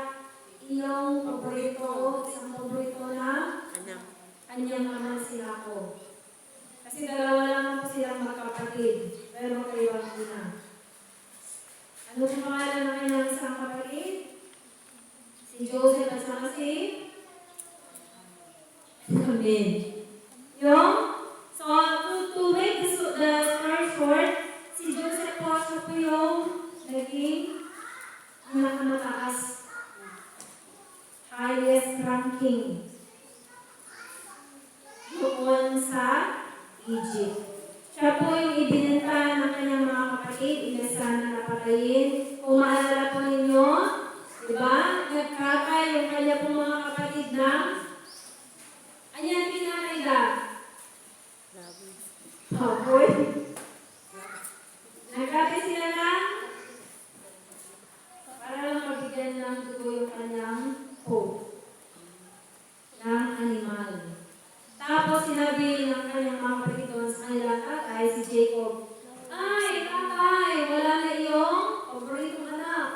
iyong paborito, isang paborito na kanyang ama sila ko. Kasi dalawa lang po silang magkapatid, pero magkaiba po na. Ano po pangalan ng kanyang isang kapatid? Si Joseph at saka si Amen. So, to make the story short, si Joseph po, siya po yung naging pinakamataas, highest ranking doon sa Egypt. Siya po yung ibinenta ng kanyang mga kapatid, inasa na napatayin. Kung maalala po ninyo, diba? Nagkakay yung kanya pong mga kapatid na anyan pinakaiga. Baboy. Nagkakay sila na para lang mabigyan ng dugo yung kanyang hope ng animal. Tapos sinabi ng kanyang mga kapatid doon sa kanilang tatay, si Jacob, ay, tatay, wala na iyong paboritong anak.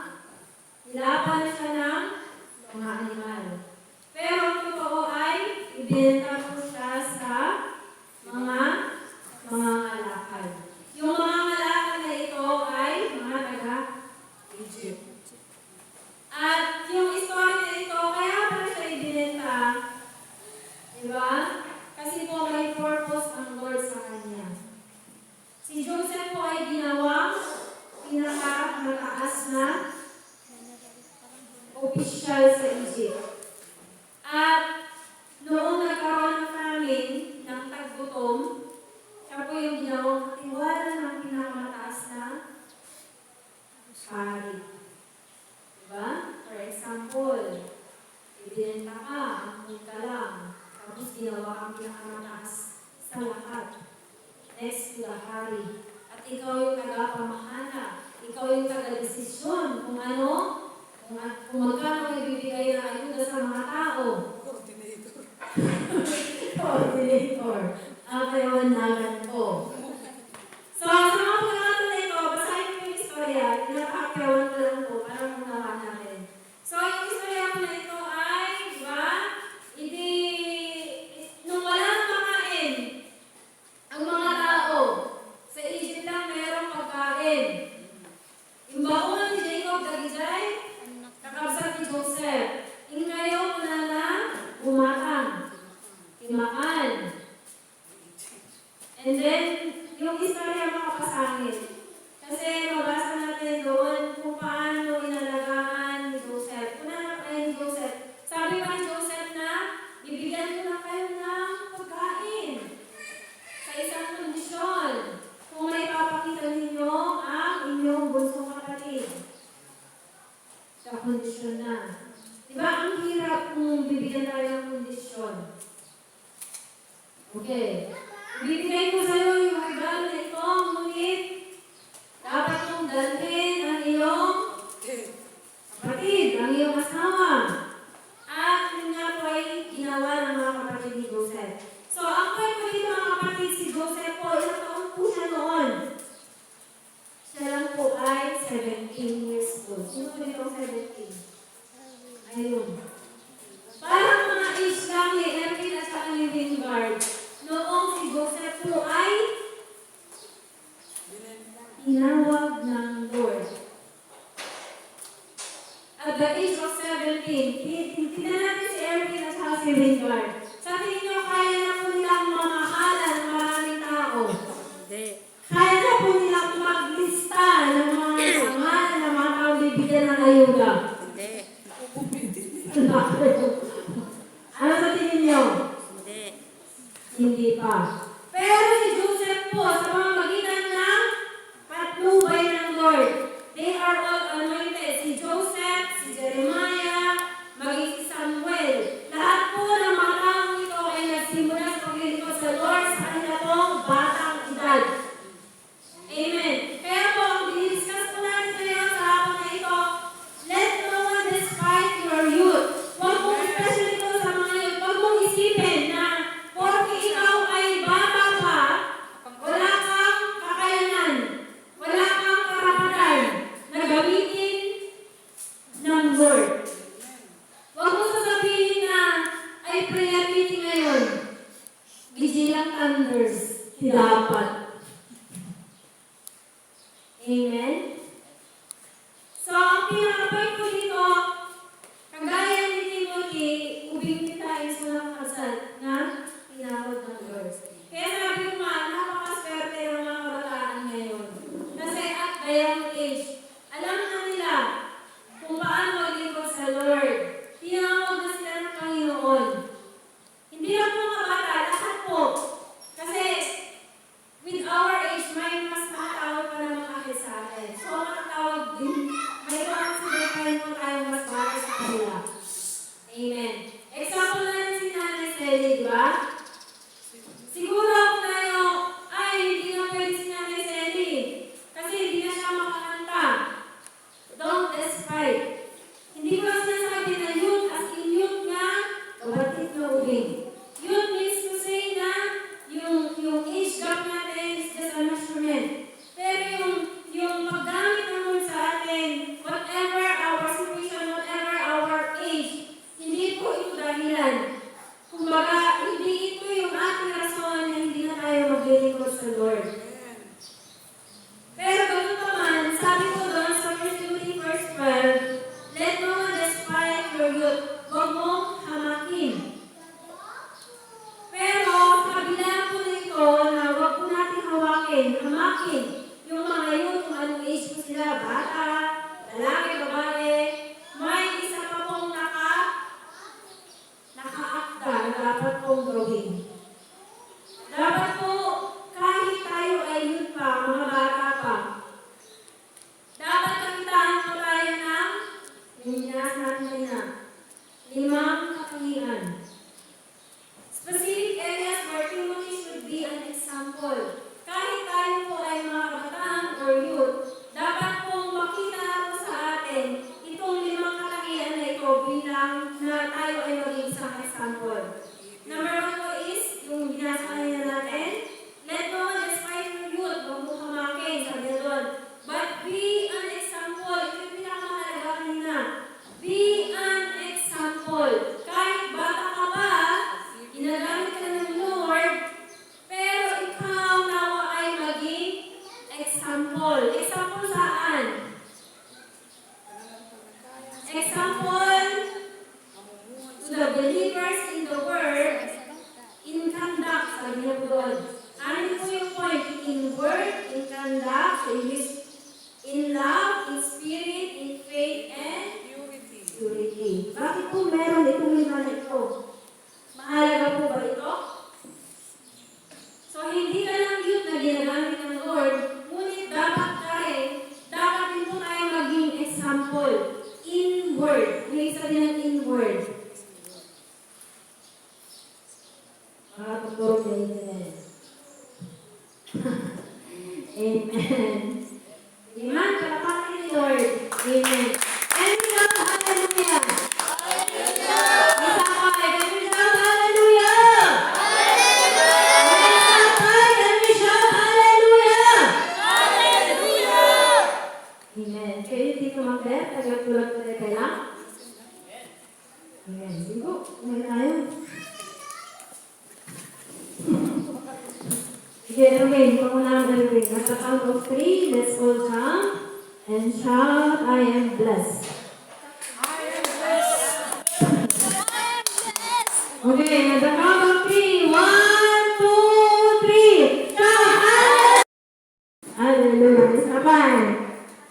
Nilapan na siya ng mga animal. Pero ang totoo ay, ibinenta po siya sa mga alakal. Yung mga alakal na ito ay mga taga-Egypt. At yung story na ito, kaya pala siya ibinenta, diba? Kasi po may purpose ang Lord sa kanya. Si Joseph po ay ginawang pinakamataas na opisyal sa Egypt. At noong nagkaroon ng famine, ng taggutom, siya po yung ginawang katiwala ng pinakamataas na hari. Diba? For example, ibinenta ka, ang ka lang, tapos ginawa kang pinakamataas sa lahat. Next to the hari. At ikaw yung taga-pamahana. Ikaw yung taga-desisyon kung ano, kung magkano ibibigay na ayuda sa mga tao. coordinator. Coordinator. Ang kaiwanagan ko. So, sa mga pagkakataon na ito, basahin ko yung istorya. Pinapakapiawan ko lang po para munawa natin. So, yung istorya ko na ito ay, di ba? Nung wala nang makain, ang mga tao, sa Egypt lang mayroong pagkain. Yung baon ni Jacob Dagijay, kakabsat ni Joseph. Yung ngayon na umatang, timakan. And then, yung istorya makapasangit. Kasi mabasa natin doon kung paano inalagaan ni Joseph. Ni Joseph. Sabi pa ni Joseph na, bibigyan ko na kayo ng pagkain. Sa isang kondisyon. Kung may papakita ninyo ang inyong bunsong kapatid. Sa kondisyon na. Diba, ang hirap kung bibigyan tayo ng kondisyon. Okay. Ibibigay ko sa iyo yung regalo na ito, ngunit dapat mong dalhin ang iyong kapatid, ang iyong asawa. At yun nga po ay ginawa ng mga kapatid ni Joseph. So, ang kwento dito mga kapatid, si Joseph po, ilang taon po siya noon? Siya lang po ay 17 years old. Sino po dito 17? Ayun. Parang mga age lang ni Erwin at saka ni Wingard. Noong si Joseph po ay tinawag ng Lord. At the age of 17, tignan natin si Erwin at saka si Wingard. Sa tingin nyo, kaya na po nilang mamahala ng maraming tao. Hindi. Kaya na po nilang maglista ng mga pangalan ng mga tao bibigyan ng ayuda. Hindi. Ano sa tingin nyo? Hindi. Hindi pa. Pero si Joseph po, sa pamamagitan ng patnubay ng Lord, They are all anointed. Si Joseph, si Jeremiah, maging si Samuel. Lahat po ng mga taong ito ay nagsimula sa paglilingkod sa Lord sa kanila pong batang edad. Amen. Kaya po, ang dinidiscuss po natin ngayon sa hapon na ito, let no one despise your youth. Huwag mong, especially po sa mga youth, huwag mong isipin na porque ikaw ay bata pa, wala kang kakayanan, wala kang karapatan na gamitin ng Lord. Huwag mo sasabihin na ay prayer meeting ngayon. Vigilant thunders, dapat. Amen? So, ang pinaka-point ko dito, kagaya ni Timothy, ubing tayo sa mga kasal na tinawag ng Lord. Kaya sabi ko nga, napakaswerte ng mga kabataan ngayon. Kasi at the young age, alam na nila kung paano maglingkod sa Lord. Tinawag na sila ng Panginoon. Hindi lang po mga bata, lahat po. Kasi with our age, may mas makatawag pa naman kahit sa atin. So, ang makatawag din, may consider pa rin po tayong mas bata sa kanila. Amen. Example na rin si Nanay Selly, di ba? Siguro ako tayo, ay, hindi na pwede si Nanay Selly. Kasi hindi na siya makakanta. Don't despise. Hindi ko lang sinasabi na youth, as in youth nga, kabatit na ubing. Youth means to say na yung age gap natin is just a measurement. Pero yung paggamit ng Lord sa atin, whatever our situation, whatever our age, hindi po ito dahilan. Kumbaga, hindi ito yung ating rason na hindi na tayo maglilingkod sa Lord. Pero ganun pa man, sabi ko doon sa 1 Timothy verse 12, let no one despise your youth. Huwag mong hamakin. Pero, kabila po nito na huwag po natin hamakin. Yung mga youth, kung anong age po sila, bata, lalaki, babae, may isa pa pong nakaakta na dapat pong gawin. Dapat po, kahit tayo ay youth pa, mga bata pa, dapat kakitaan po tayo ng natin na 5 katangian. Specific areas where Timothy should be an example. Kahit tayo po ay mga kabataan or youth, dapat pong makita po sa atin itong 5 katangian na ito bilang na tayo ay maging isang example. Number 1 po is, yung binasa kanina natin, let no one despise your youth, huwag mo hamakin, sabi na doon. But be an example. Ito yung pinakamahalaga kanina. Be an example. Kahit bata ka pa, ginagamit ka ng Lord, pero ikaw nawa ay maging example. Example saan? Example to the believers in the word, in conduct, sabi niya po doon. Ano po yung point? In word, in conduct, in love, in spirit, in faith, and purity. Bakit po meron itong 5 na ito? Mahalaga po ba ito? So, hindi ka lang youth na ginagamit ng Lord, ngunit dapat ka rin, dapat din po tayo maging example. In word. May isa din ang in word. Makakaturo na yun. Amen. Amen. Palapakin ni Lord. Amen. And we shout hallelujah. Hallelujah. Isa pa. And we shout hallelujah. Hallelujah. Isa pa. And we shout hallelujah. Hallelujah. Amen. Kayo dito mag-bet. Tagatulag na rin kayo. Amen. Digo. Kumain tayo. Sige, Erwin. Ito muna ang Erwin. At the count of 3, let's all jump and shout, I am blessed. Okay, at the count of 3, 1, 2, 3, shout, hallelujah. Isa pa.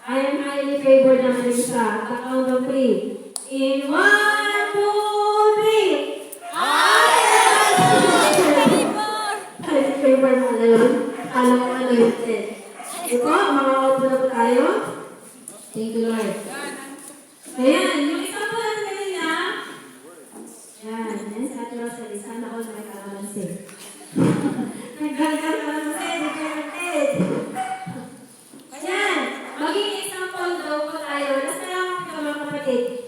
I am highly favored naman yung isa. At the count of 3, in 1, 2, 3, highly favored na yun. Alam mo ano yun. Ito, mga auto na po tayo. Thank you, Lord. Yan, ang Ayan, yung isa po natin kanina. Yan, yan sa ating Rosalie. Sana all may kalamansi. Nagdagdag kalamansi, nagdagdag. Ayan, maging example daw po tayo. Nasa lang po mga kapatid.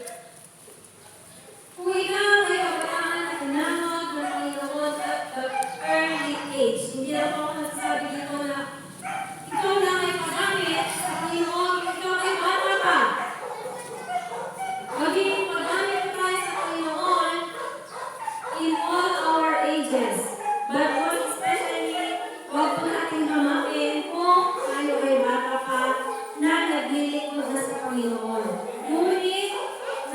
Kung ikaw ay kabataan na tinamag ng Panginoon at the early age, hindi na po ako nasasabi dito na ikaw lang ay magamit sa Panginoon, ikaw ay bata pa. Maging magamit tayo sa Panginoon in all our ages. But most especially, huwag po natin hamakin kung tayo ay bata pa na naglilingkod na sa Panginoon. Ngunit,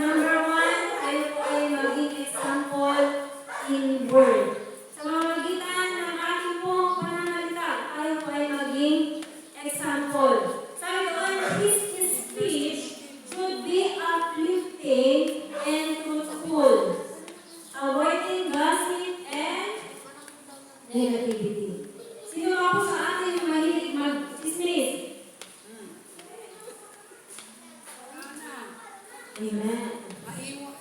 number one, tayo po ay maging example in word. Sa pamamagitan ng ating pong pananalita, tayo po ay maging example. Sabi doon, his speech should be uplifting and truthful, avoiding gossip and negativity. Sino ba po sa atin yung mahilig mag-chismis? Amen. maiwan.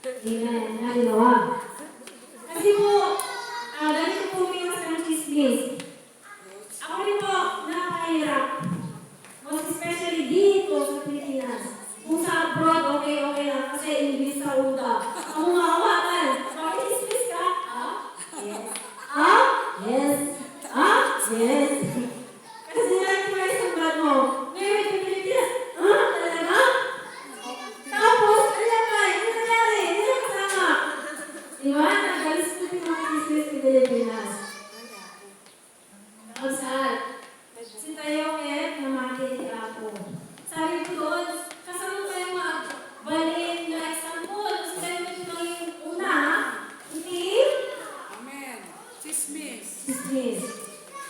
Amen. Halinawa. Kasi po, ganito po umiwas ng chismis. Ako rin po, napakahirap. Most especially dito sa Pilipinas. Kung sa abroad, okay lang. Kasi English sa utak. Ako mahawakan. Bakit chismis ka? Yes. Yes. Yes. Kasi like mo yung sambat mo. Ngayon, sa Pilipinas, talaga? Tapos, ano pa? Ano nangyari? Hindi na kasama. Diba? Nagalis ko yung mga chismis sa Pilipinas. Ang saan? Si Tayo Ed, namakinig ako. Sabi ko doon, kasama kayo mag-balin na example. Kasi kayo yung una, hindi Amen. Chismis. chismis.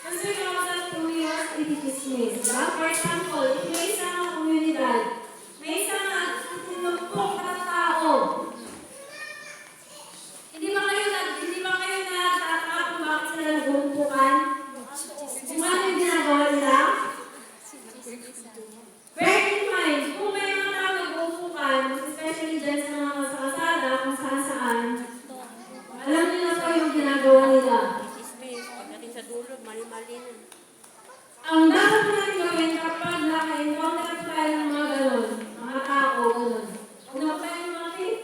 Kasi kalau sa tumiwas, hindi chismis. Diba? For example, if may isang komunidad, may isang tinumpok na tao, hindi ba kayo nagtataka kung bakit sila nagumpukan? Kung ano yung ginagawa nila? Bear in mind, kung may mga tao nag-uupukan, especially dyan sa mga kasada, kung saan-saan, alam nila po yung ginagawa nila. Pagdating sa dulo, mali-mali na. Ang dapat natin gawin kapag naka-encounter po tayo ng mga ganon, mga tao, ganon. Huwag na tayo lumapit.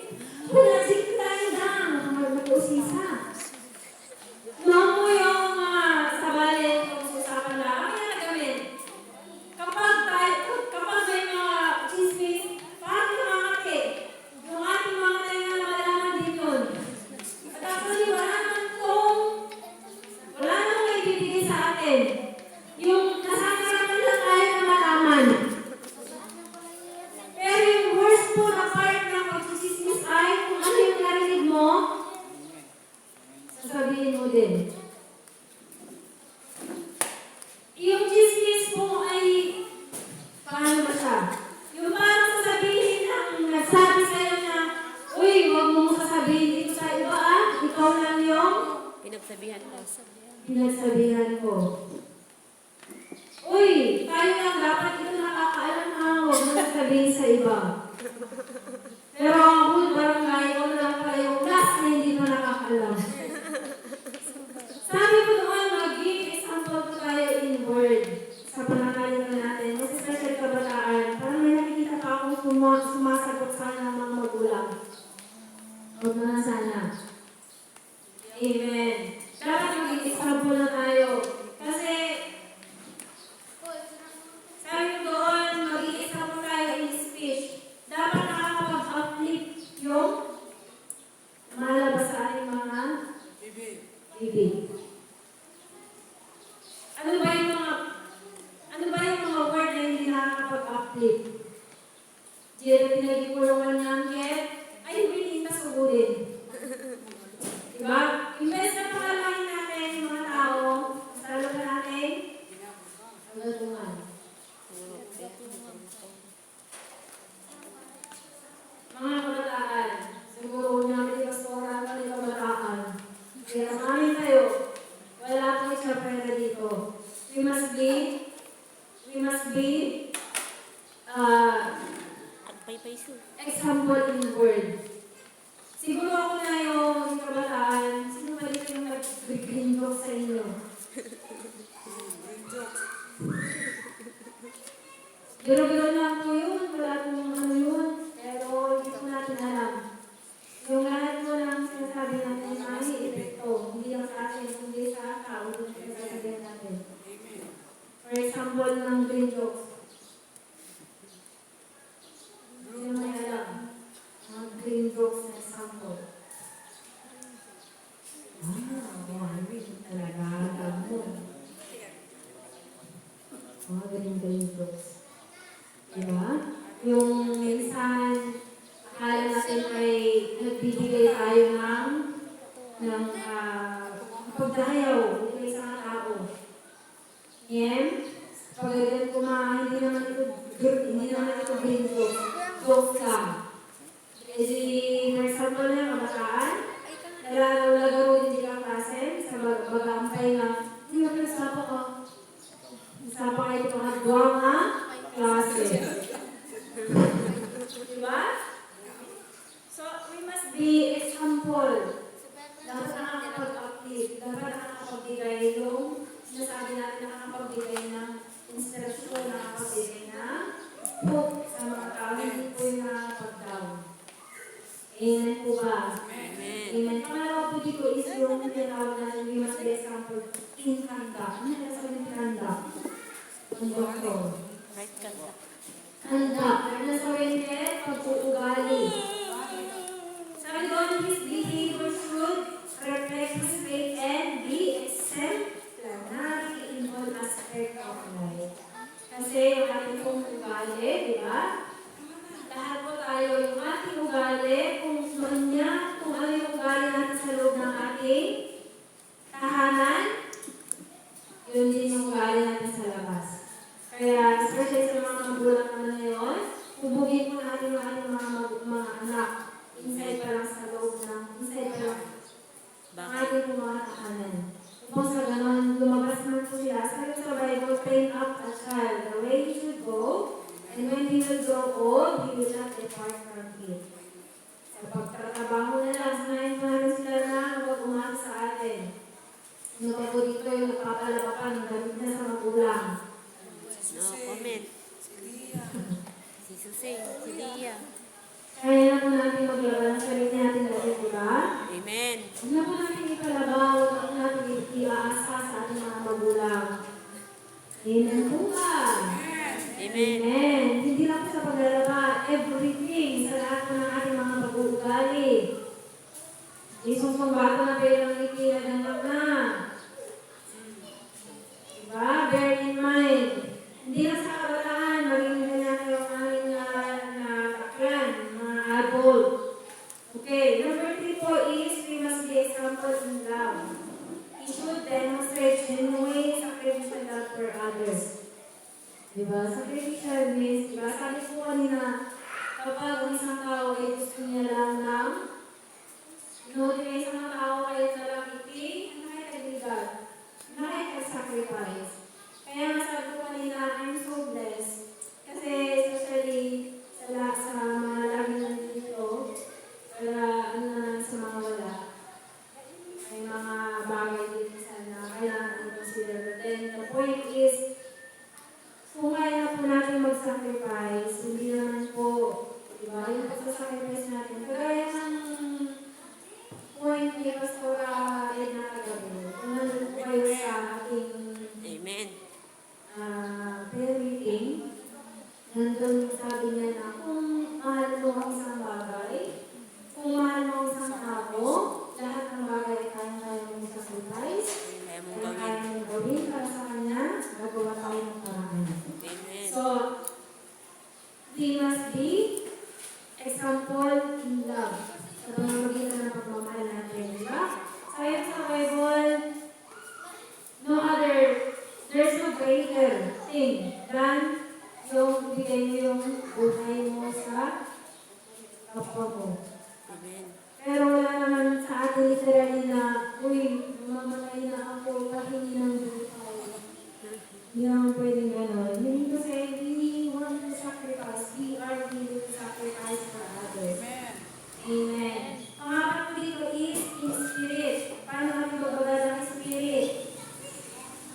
Pulasik tayo lang, mag-usisa. Noong mo yung mga sabali, pag-usapan na, ano yan na gawin? Kapag may mga chismis, parang namamati. Yung ating mga tayo na malaman din yun. At actually, wala namang may bibigay sa atin. Yung nasasarapan lang tayo na malaman. Pero yung worst po na part ng pag-chismis ay kung ano yung narinig mo, sasabihin mo din. Yung chismis po ay, paano ba siya? Yung parang sasabihin ang nagsabi sa'yo na, uy, huwag mo sasabihin ito sa iba ikaw lang yung pinagsabihan ko. Uy, tayo lang dapat ito nakakaalam huwag mo sasabihin sa iba. Pero ang whole barangay, ikaw lang pala yung last na hindi mo nakakaalam. Sabi ko doon, maging example ko tayo in word sa pananalita natin. Mas especially kabataan. Parang may nakikita pa akong sumasagot sana ng mga magulang. Huwag na sana. Amen. Dapat maging example na tayo. Kasi, sabi ko doon, maging example tayo in speech. Dapat nakakapag-uplift yung malabas sa ating mga bibig. Ano ba yung mga word na hindi nakakapag-uplift? Diyan pinag-ikulungan niya ang kit, ay hindi tasugulin. Diba? Imbes na pakalangin natin yung mga tao, salo ka natin, pagdatungan. Mga kabataan, siguro namin ipastoran ka ng kabataan. Kaya mamin tayo, wala po siya pwede dito. We must be example in word. Siguro ako na yung kabataan, sino ba dito yung nag-green book sa inyo? Biro-biro lang po yun, wala pong ano yun, pero hindi po natin alam. Yung lahat mo lang sinasabi natin ay epekto, hindi lang sa atin, kundi sa tao, yung sinasabihan natin. For example, ng green jokes. Hindi mo may alam. Mga green jokes na example. Talaga, alam mo. Mga green jokes. Diba? Yung minsan, akala natin ay nagbibigay tayo ng pagdayaw dito sa mga tao. Yan. Pagdating hindi naman ito green jokes. Jokes lang. Kasi, for example na, kabataan, nalaro din sila klase sa bagampay na, hindi mo pinasapa ko. Nasapa kayo ito mga buwang klase. Diba? So, we must be example. Dapat nakakapag-active. Dapat nakakapagbigay yung sinasabi natin nakakapagbigay ng inspirasyon, nakakapagbigay ng hope sa mga tao. Hindi po yung nakakapag-down. Amen po ba? Amen. Pangalawa po dito is yung tinatawag natin we must be example in conduct. Ano yung sabi ng conduct? Conduct ko. Conduct. Ano sabi niya? Pag-uugali. Sabi doon, his behavior should reflect his faith and be exemplary in all aspect of life. Kasi yung ating pong ugali, di ba? Lahat po tayo yung ating ugali, kung ano yung ugali natin sa loob ng ating tahanan, yun din yung ugali natin sa labas. Kaya, especially sa mga magulang naman ngayon, hubugin po natin yung ating mga anak. Inside pa lang sa loob ng, inside pa lang ang ating po mga tahanan. Kung sa ganon, lumabas man po sila, sabi sa Bible, train up a child the way he should go, and when he will grow old, he will not depart from it. Sa pagtatrabaho nila, sanayin pa natin sila na mag-umasa sa atin. Ano pa po dito yung napapalabakan, gamit na sa magulang. No comment. Si Susay, si Lia. Kaya na po natin maglaban ang sarili natin dahil, di ba? Amen. Huwag na po natin ipalabaw, huwag na natin iaasa sa ating mga magulang. Amen po ba? Amen. Amen. Hindi lang po sa paglalaba, everything sa lahat po ng ating mga pag-uugali. Jesus mong bago na pero ng itinagandang na. Diba? Bear in mind. Hindi lang sa kabataan, maging ganyan yung aming kaklan, mga adult. Okay, number 3 po is we must be example in love. We should demonstrate genuine sacrificial love for others. Diba? Sacrificial means, diba? Sabi po kanina, kapag ang isang tao ay gusto niya lang ng notice sa mga tao kayo na lang nakikagbigan, nakikag-sacrifice. Kaya nga sabi ko kanina, I'm so blessed. Kasi especially sa mga lagi nandito, wala, sa mga wala. May mga bagay dito sana kailangan i-consider. But then the point is, kung kaya na po natin mag-sacrifice, hindi naman po, diba, yung pag-sacrifice natin. Kagaya ng point ni Pastora Edna kagabi, kung nandun po kayo sa ating Amen. prayer meeting, nandun sabi niya na kung mahal mo ang isang bagay, kung mahal mo ang isang tao, lahat ng bagay ay kaya mong sacrifice, kaya mong gawin para sa kanya, gagawa tayo ng paraan. Amen. So, we must be example in love. Sa pamamagitan ng pagmamahal natin, di ba? Sabi sa Bible, there's no greater thing than yung bigay mo yung buhay mo sa kapwa mo. Amen. Pero wala naman sa atin literally na, uy, mamatay na ako, pahingi ng buhay. Hindi naman pwedeng gano'n. Hindi kasi we want to sacrifice. We are are willing to sacrifice for others. Amen. Amen. Pangapat po dito is in spirit. Paano kami magbagal ng spirit?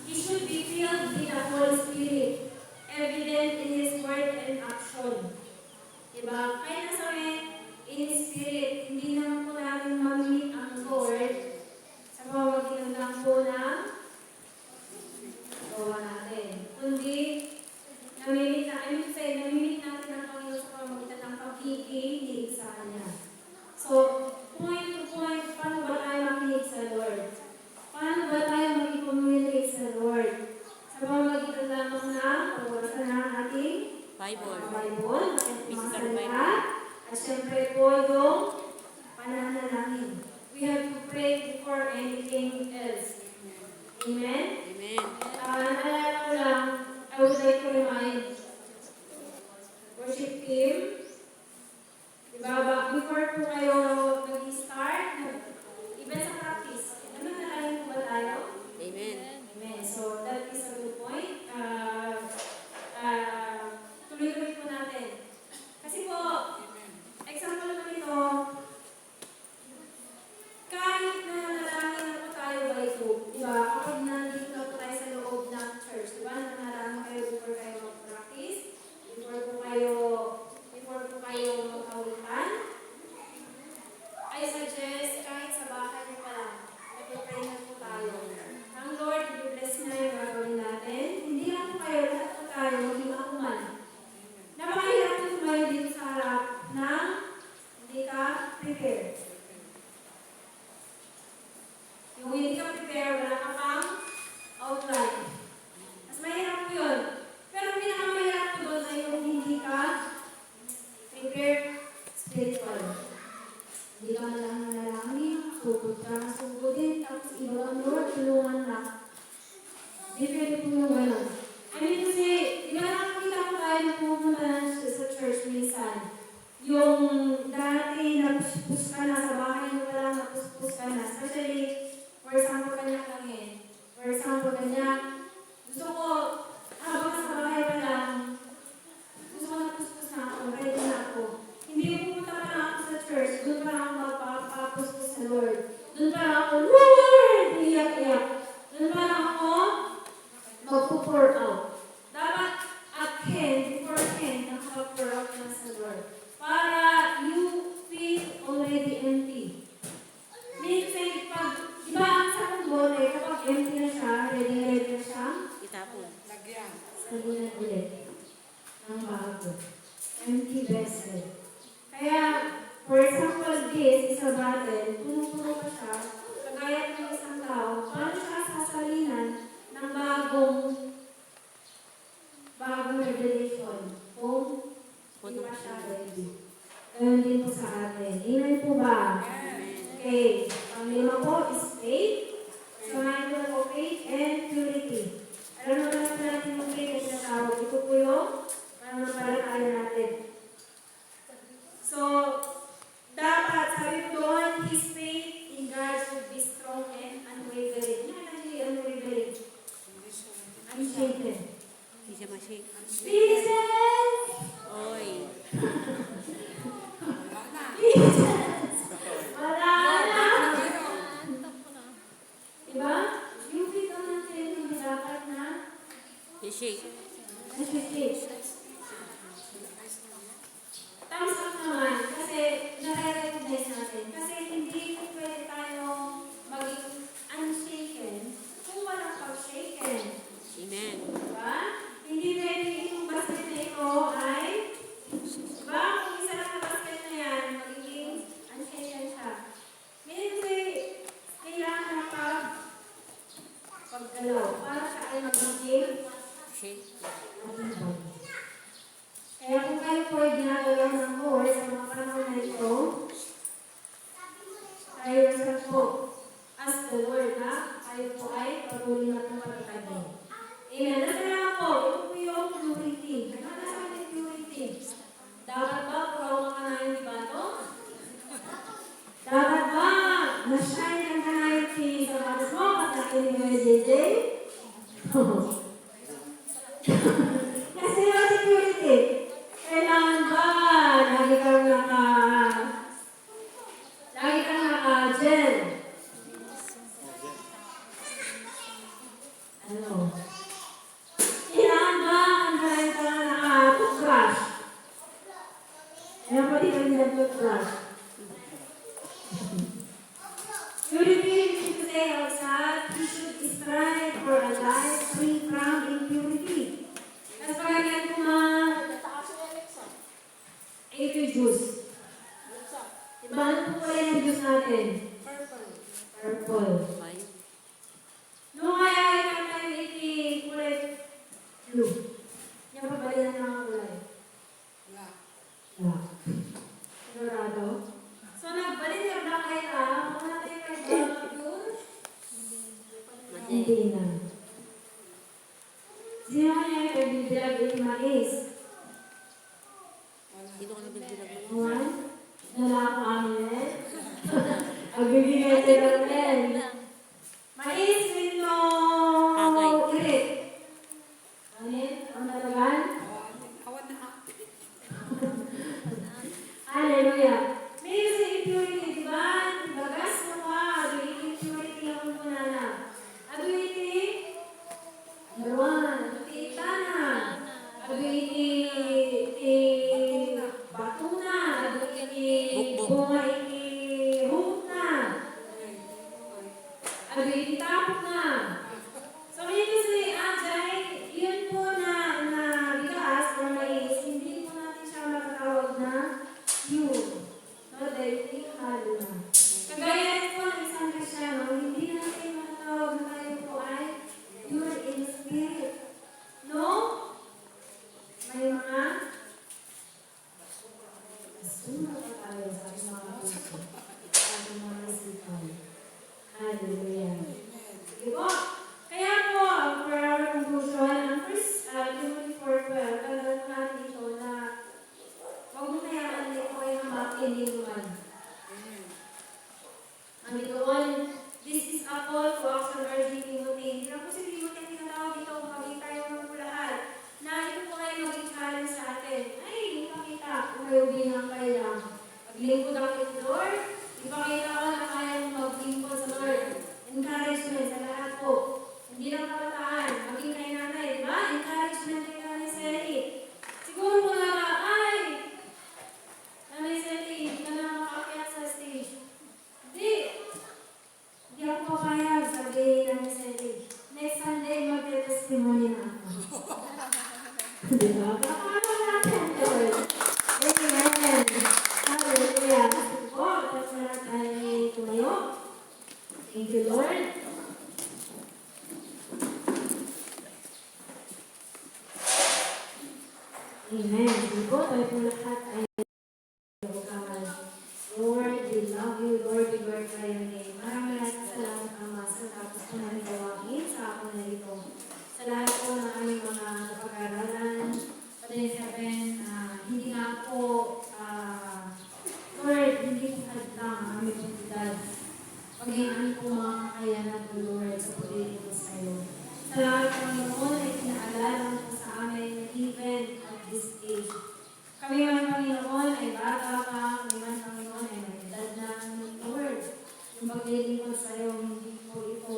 He should be filled with the Holy Spirit, evident in His word and action. Diba? Kaya nasabi, in spirit, hindi naman po natin mamit ang Lord sa pamamagitan lang po ng gawa natin. Kundi, namimit natin ang Panginoon sa pamamagitan ng pagkikinig sa Kanya. So, point to point, paano ba tayo makinig sa Lord? Paano ba tayo mag-communicate sa Lord? Sa pamamagitan lamang ng pagbabasa ng ating Bible. Bible, Physical mga Bible. salita, at syempre po yung pananalangin. We have to pray before anything else. Amen? Amen. Naalala ko lang, I would like to remind worship team, diba, before po kayo mag-start, even sa practice, nalangin po ba tayo? Amen. Amen. So, that is a good point. Tuloy-tuloy po natin. Kasi po, example naman ito, kahit na nanalangin na po tayo by group, diba? Kapag nandito na po tayo sa loob ng church, diba? Nanalangin kayo before kayo mag-practice, before po kayo mag-awitan. I suggest kahit sa bahay niyo pa lang, nag-pray na po tayo. Ang Lord, i-bless na yung gagawin natin. Hindi lang po kayo, lahat po tayo, maging ako man. Napakahirap po tumayo dito sa harap na hindi ka prepare. Yung hindi ka prepare, wala ka pang outline. Mas mahirap po yun. Pero ang pinakamahirap po doon ay yung hindi ka prepare spiritual. Hindi ka na lang nanalangin, sugod ka na sugudin, tapos iba ang Lord, tulungan na. Hindi pwede po yung gano'n. I mean kasi, di ba nakakita ko tayo na pumunta na sa church minsan. Yung dati napuspus ka na, sa bahay mo pa lang napuspus ka na. Especially, for example, kanya langin. For example, kanya, gusto ko, habang sa bahay pa lang, gusto ko napuspus na ako, ready na ako. Hindi ko pumunta pa lang ako sa church, doon pa lang ako magpapapuspus sa Lord. Doon pa lang ako, Lord! Iyak-iyak. Doon pa lang ako, magpo-pour out. Dapat at hand, beforehand, nakaka-pour out na sa Lord. Para you feel already empty. Minsan, pag, di ba ang sa bote, kapag empty na siya, ready na siya, Itapon. Lagyan. sabihin ulit ng bago. Empty vessel. Kaya, for example, this is a bottle, puno-puno pa siya, kagaya ng isang tao, paano siya sasalinan ng bagong revelation kung hindi pa siya ready. Ganun din po sa atin. Amen po ba? Okay. Ang lima po is faith. Samahin ko na po faith and purity. Alam naman natin natin yung faith na tinatawag. Ito po yung pananampalataya natin. So, dapat, sabi ko doon, his faith in God should be strong and unwavering. Hindi unwavering. Unshaken. Hindi siya ma-shake. Jesus! Oy. Jesus! Wala na! Diba? Yung faith ang natin, hindi dapat na I-shake. nag-shake. Thumbs up naman, kasi nare-recognize natin. Kasi hindi pwede tayo maging unshaken kung walang pag-shaken. Amen. Diba? Hindi pwede yung basket na ito ay, diba? Kung isa lang na basket na yan, magiging unshaken siya. Minsan, kailangan ng paggalaw para siya ay magiging Shake. matibay. Kaya kung kayo po ay ginagalaw ng Lord sa mga panahon na ito, tayo sa po, as the Lord na, tayo po ay patuloy na pong pagkakagay. Amen. Nasalamat po, ito po yung purity. Ano na sa ating purity? Dapat ba puraw ka na yung bato? Dapat ba na-shine ang kanayang tingin sa bato mo at nakinig mo yung JJ? Kasi yung purity, kailangan ba Kaya pati kami nag-toothbrush. Purity, meaning to say outside, we should strive for a life free from impurity. Tapos pagkakyan ko ito yung juice. Diba, ano po pala yung juice natin? Purple. Ay. No, kaya ito tayo kulay blue. Yung pabalian ng mga kulay. Wala. Yeah. Sigurado? So, nagbalik yung black light Kung natin kay blue? Hindi na. Sino kaya yung nagbibilag yung mais? Sino ka nabibirag mo? Juan? Nala ko amin. Magbibigay sila rin. Mais with no irit. Anin? Ang talagan? Awan na ha. Hallelujah. May sa impurity, di ba? Bagas mo ka. Ado impurity ang muna na. Ado Laruan. Ado tanan. Ado batuna. Ado bunga humot na. Ado tapok na. So, ito si Ajay, yun po na bigas or mais, hindi po natin siya matatawag na pure. No, dahil hindi halo na. Kagaya rin po ng isang Kristyano, hindi natin matatawag na tayo po ay pure in spirit. No? May mga basura pa tayo sa ating mga puso, sa ating mga isipan. Hallelujah. Sige po. Kaya po, for our conclusion, ang first Timothy 4:12, tandaan po natin ito na huwag mo kayaan na ito ay hamakin ni Luman. Ang doon, this is a call to action urging Timothy. Hindi na po si Timothy ang tinatawag dito kung maging tayo ng lahat. Na ito po ay maging challenge sa atin. Ay, ipakita kung may ubinang kayo lang. Maglingkod ako kay Lord, ipakita ko na kaya mong maglingkod sa Lord. Encouragement sa lahat po. Hindi lang kabataan, maging kay nanay, di ba? Encouragement kay nanay Sally. Siguro mo na, ay, nanay Sally, hindi ka na makaakyat sa stage. Hindi. Hindi ako papayag, sabi ni nanay Sally. Next Sunday, magte-testimony na ako. Di ba? Paano natin, Lord? Amen. Hallelujah. Po, tapos na tayo tumayo. Thank you, Lord. Amen. Sige po, tayo po lahat ay bukaman. Lord, we love you. Lord, we glorify your name. Maraming salamat, Ama, sa tapos po namin gawain sa ako na ito. Sa lahat po ng aming mga napag-aralan, Padre Heaven, hindi nga po, Lord, hindi po hadlang ang aming pagdidal. Maging aming po mga kakayanan po, Lord, sa pagdating po sa iyo. Sa lahat ng Panginoon ay pinaalala po sa amin na even at this age. Kami man, Panginoon, ay bata pa, kami man, Panginoon, ay may edad na, Lord. Yung paglilingkod sa iyo, hindi po ito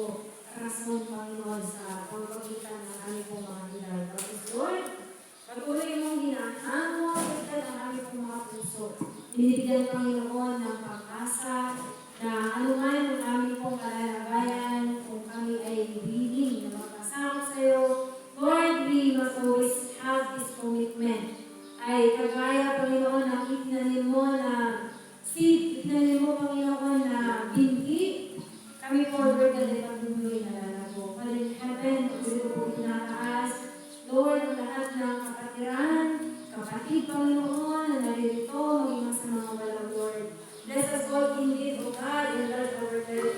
rason, Panginoon, sa pagpagitan ng aming po mga edad. Tapos, Lord, patuloy mong hinahango ang edad ng aming po mga puso. Binibigyan, Panginoon, ng pag-asa na anuman ang aming pong kalalagayan, kung kami ay willing na magpasama sa iyo, Lord, we must always have this commitment. Ay kagaya, Panginoon, na itinanim mo na seed, itinanim mo, Panginoon, na binhi, kami forward na rin ang bumuloy na lalago. Father in heaven, pagkulit ko po itinataas, Lord, ang lahat ng kapatiran, kapatid, Panginoon, na naririto, maging sa mga walang Lord. Bless us all indeed, O God, and Lord, our very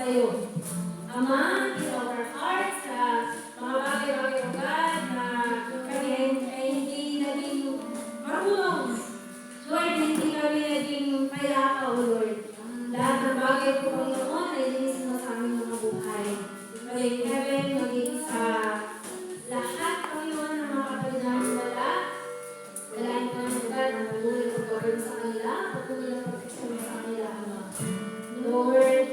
kayo. Ama, in our hearts, sa mga bagay-bagay o God na kami ay hindi naging marunong. Lord, hindi kami naging payapa, O Lord. Lahat ng bagay po, Panginoon, ay linis mo sa aming mga buhay. Maging heaven, maging sa lahat, Panginoon, ng mga kapatid namin wala. Dalain ko ng lugar ang patuloy na pagbabago sa kanila, patuloy na pagkaksyon sa kanila, Ama. Lord,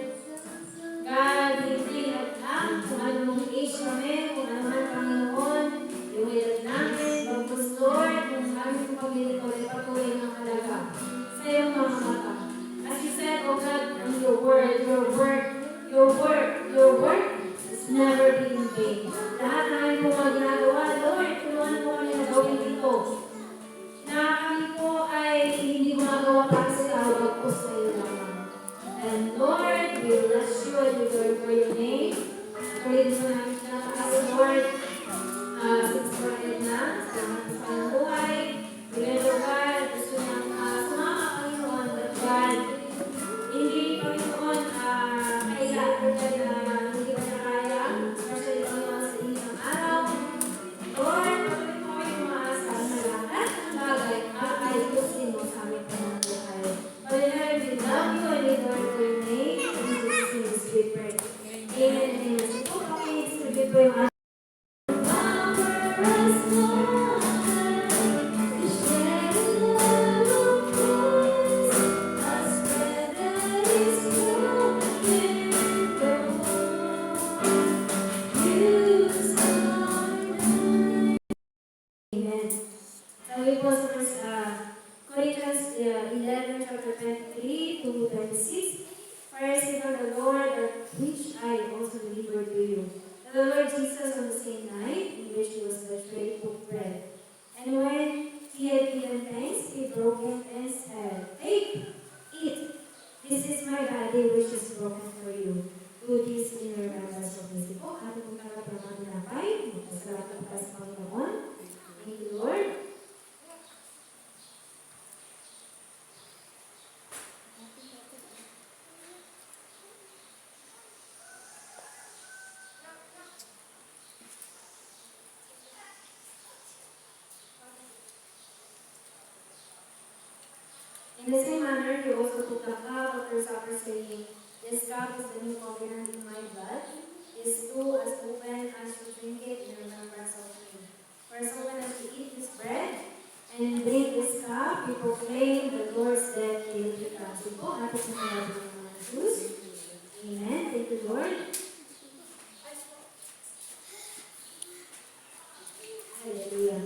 God, hindi lang kung anong age kami, kung ano man, Panginoon, yung edad namin, bagos, Lord, kung aming pamilya ko, ay patuloy ng halaga sa iyong mga mata. As you said, O God, on your word is never be in vain. Lahat na aming po mga ginagawa, Lord, tulungan po kami na gawin ito. Na kami po ay hindi gumagawa para sa tawag po sa iyo lamang. And Lord, we bless you and we glorify your name. Tuloy mo namin pinataas, Lord, since we're in na, sa mga pang buhay. Remember, God, gusto niyang sumama, Panginoon, but God, hindi, Panginoon, kaya, hindi ka na kaya, especially, Panginoon, sa inyong araw. Lord, patuloy mo kami umaasa na lahat ng bagay ay gusto mo sa aming pamumuhay. Panginoon, we love you and we glorify your name. In Jesus' name we pray. Amen and amen. So, okay, so we pray yung Amen. Sabi po sa first Corinthians 11, chapter 23 to 26, For I received from the Lord that which I also delivered to you. That the Lord Jesus on the same night in which he was betrayed took bread. And when he had given thanks, he broke it and said, Take, eat. This is my body which is broken for you. Do this in remembrance of me. Po, ating pong tawag ng mga tinapay. Magpasalamat po tayo sa Panginoon. Thank you, Lord. In the same manner, he also took the cup after supper, saying, This cup is the new covenant in my blood. This too as often as you drink it in remembrance of me. For as often as you eat this bread and drink this cup, you proclaim the Lord's death till he comes. Ito po, ating sinabi ng mga Jews. Amen. Thank you, Lord. Hallelujah.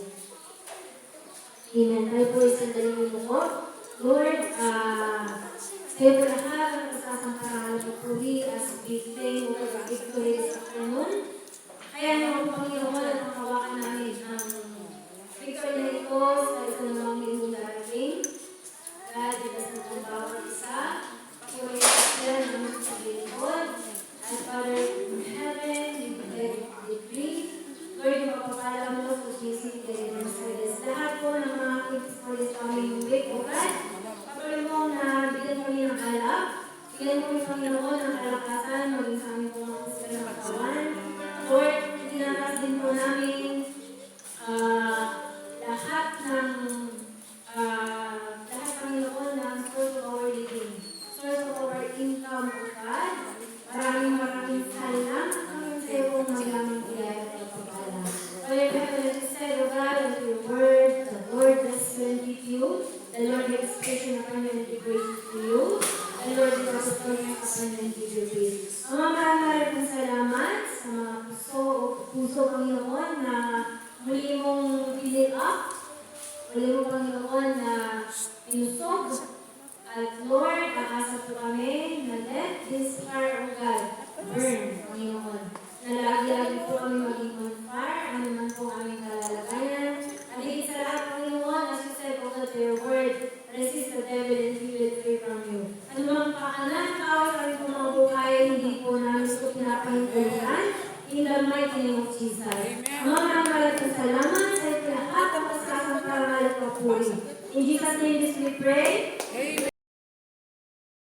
Amen. Tayo po isang dalawin mo po. Lord, kayo po lahat ang nasasangkaran ng puri as bigay mo pag-victory sa kanon. Kaya naman po, Panginoon, at makawakan namin ang victory na ito sa isang mga minong darating. God, itas na ang bawat isa. Patuloy na sila ng mga sabihin ko. As Father in heaven, we decree. Lord, yung mapapala mo sa GC, lahat po ng mga kids for this coming week, O God. Patuloy mo na bigyan kami ng alak. Bigyan mo kami, Panginoon, ng kalakasan, maging sa aming mga kusga ng katawan. Lord, tinatas din po namin lahat, Panginoon, ng source of our living, source of our income, O God. Maraming salamat kami sa iyo kung magamit kaya at pagpapala. Lord, as you said, O God, with your word, the Lord bless you and keep you. The Lord makes patient upon you and be gracious to you. The Lord is also glorious upon you and give you peace. Ama, maraming salamat sa mga puso, Panginoon, na muli mong fill up. Muli mo, Panginoon, na pinusog. At Lord, aasa po kami na let this fire, O God, burn, Panginoon. Na lagi-lagi po kami maging on fire, ano man po aming kalalagayan. At higit sa lahat, Panginoon, as you said, O God, to your word, resist the devil and he will flee from you. Ano mang pakanan, kaaway kami po mga buhay, hindi po namin ito pinapahintulutan. In the mighty name of Jesus. Maraming salamat sa lahat ang pasasang parangal at papuri. In Jesus' name we pray.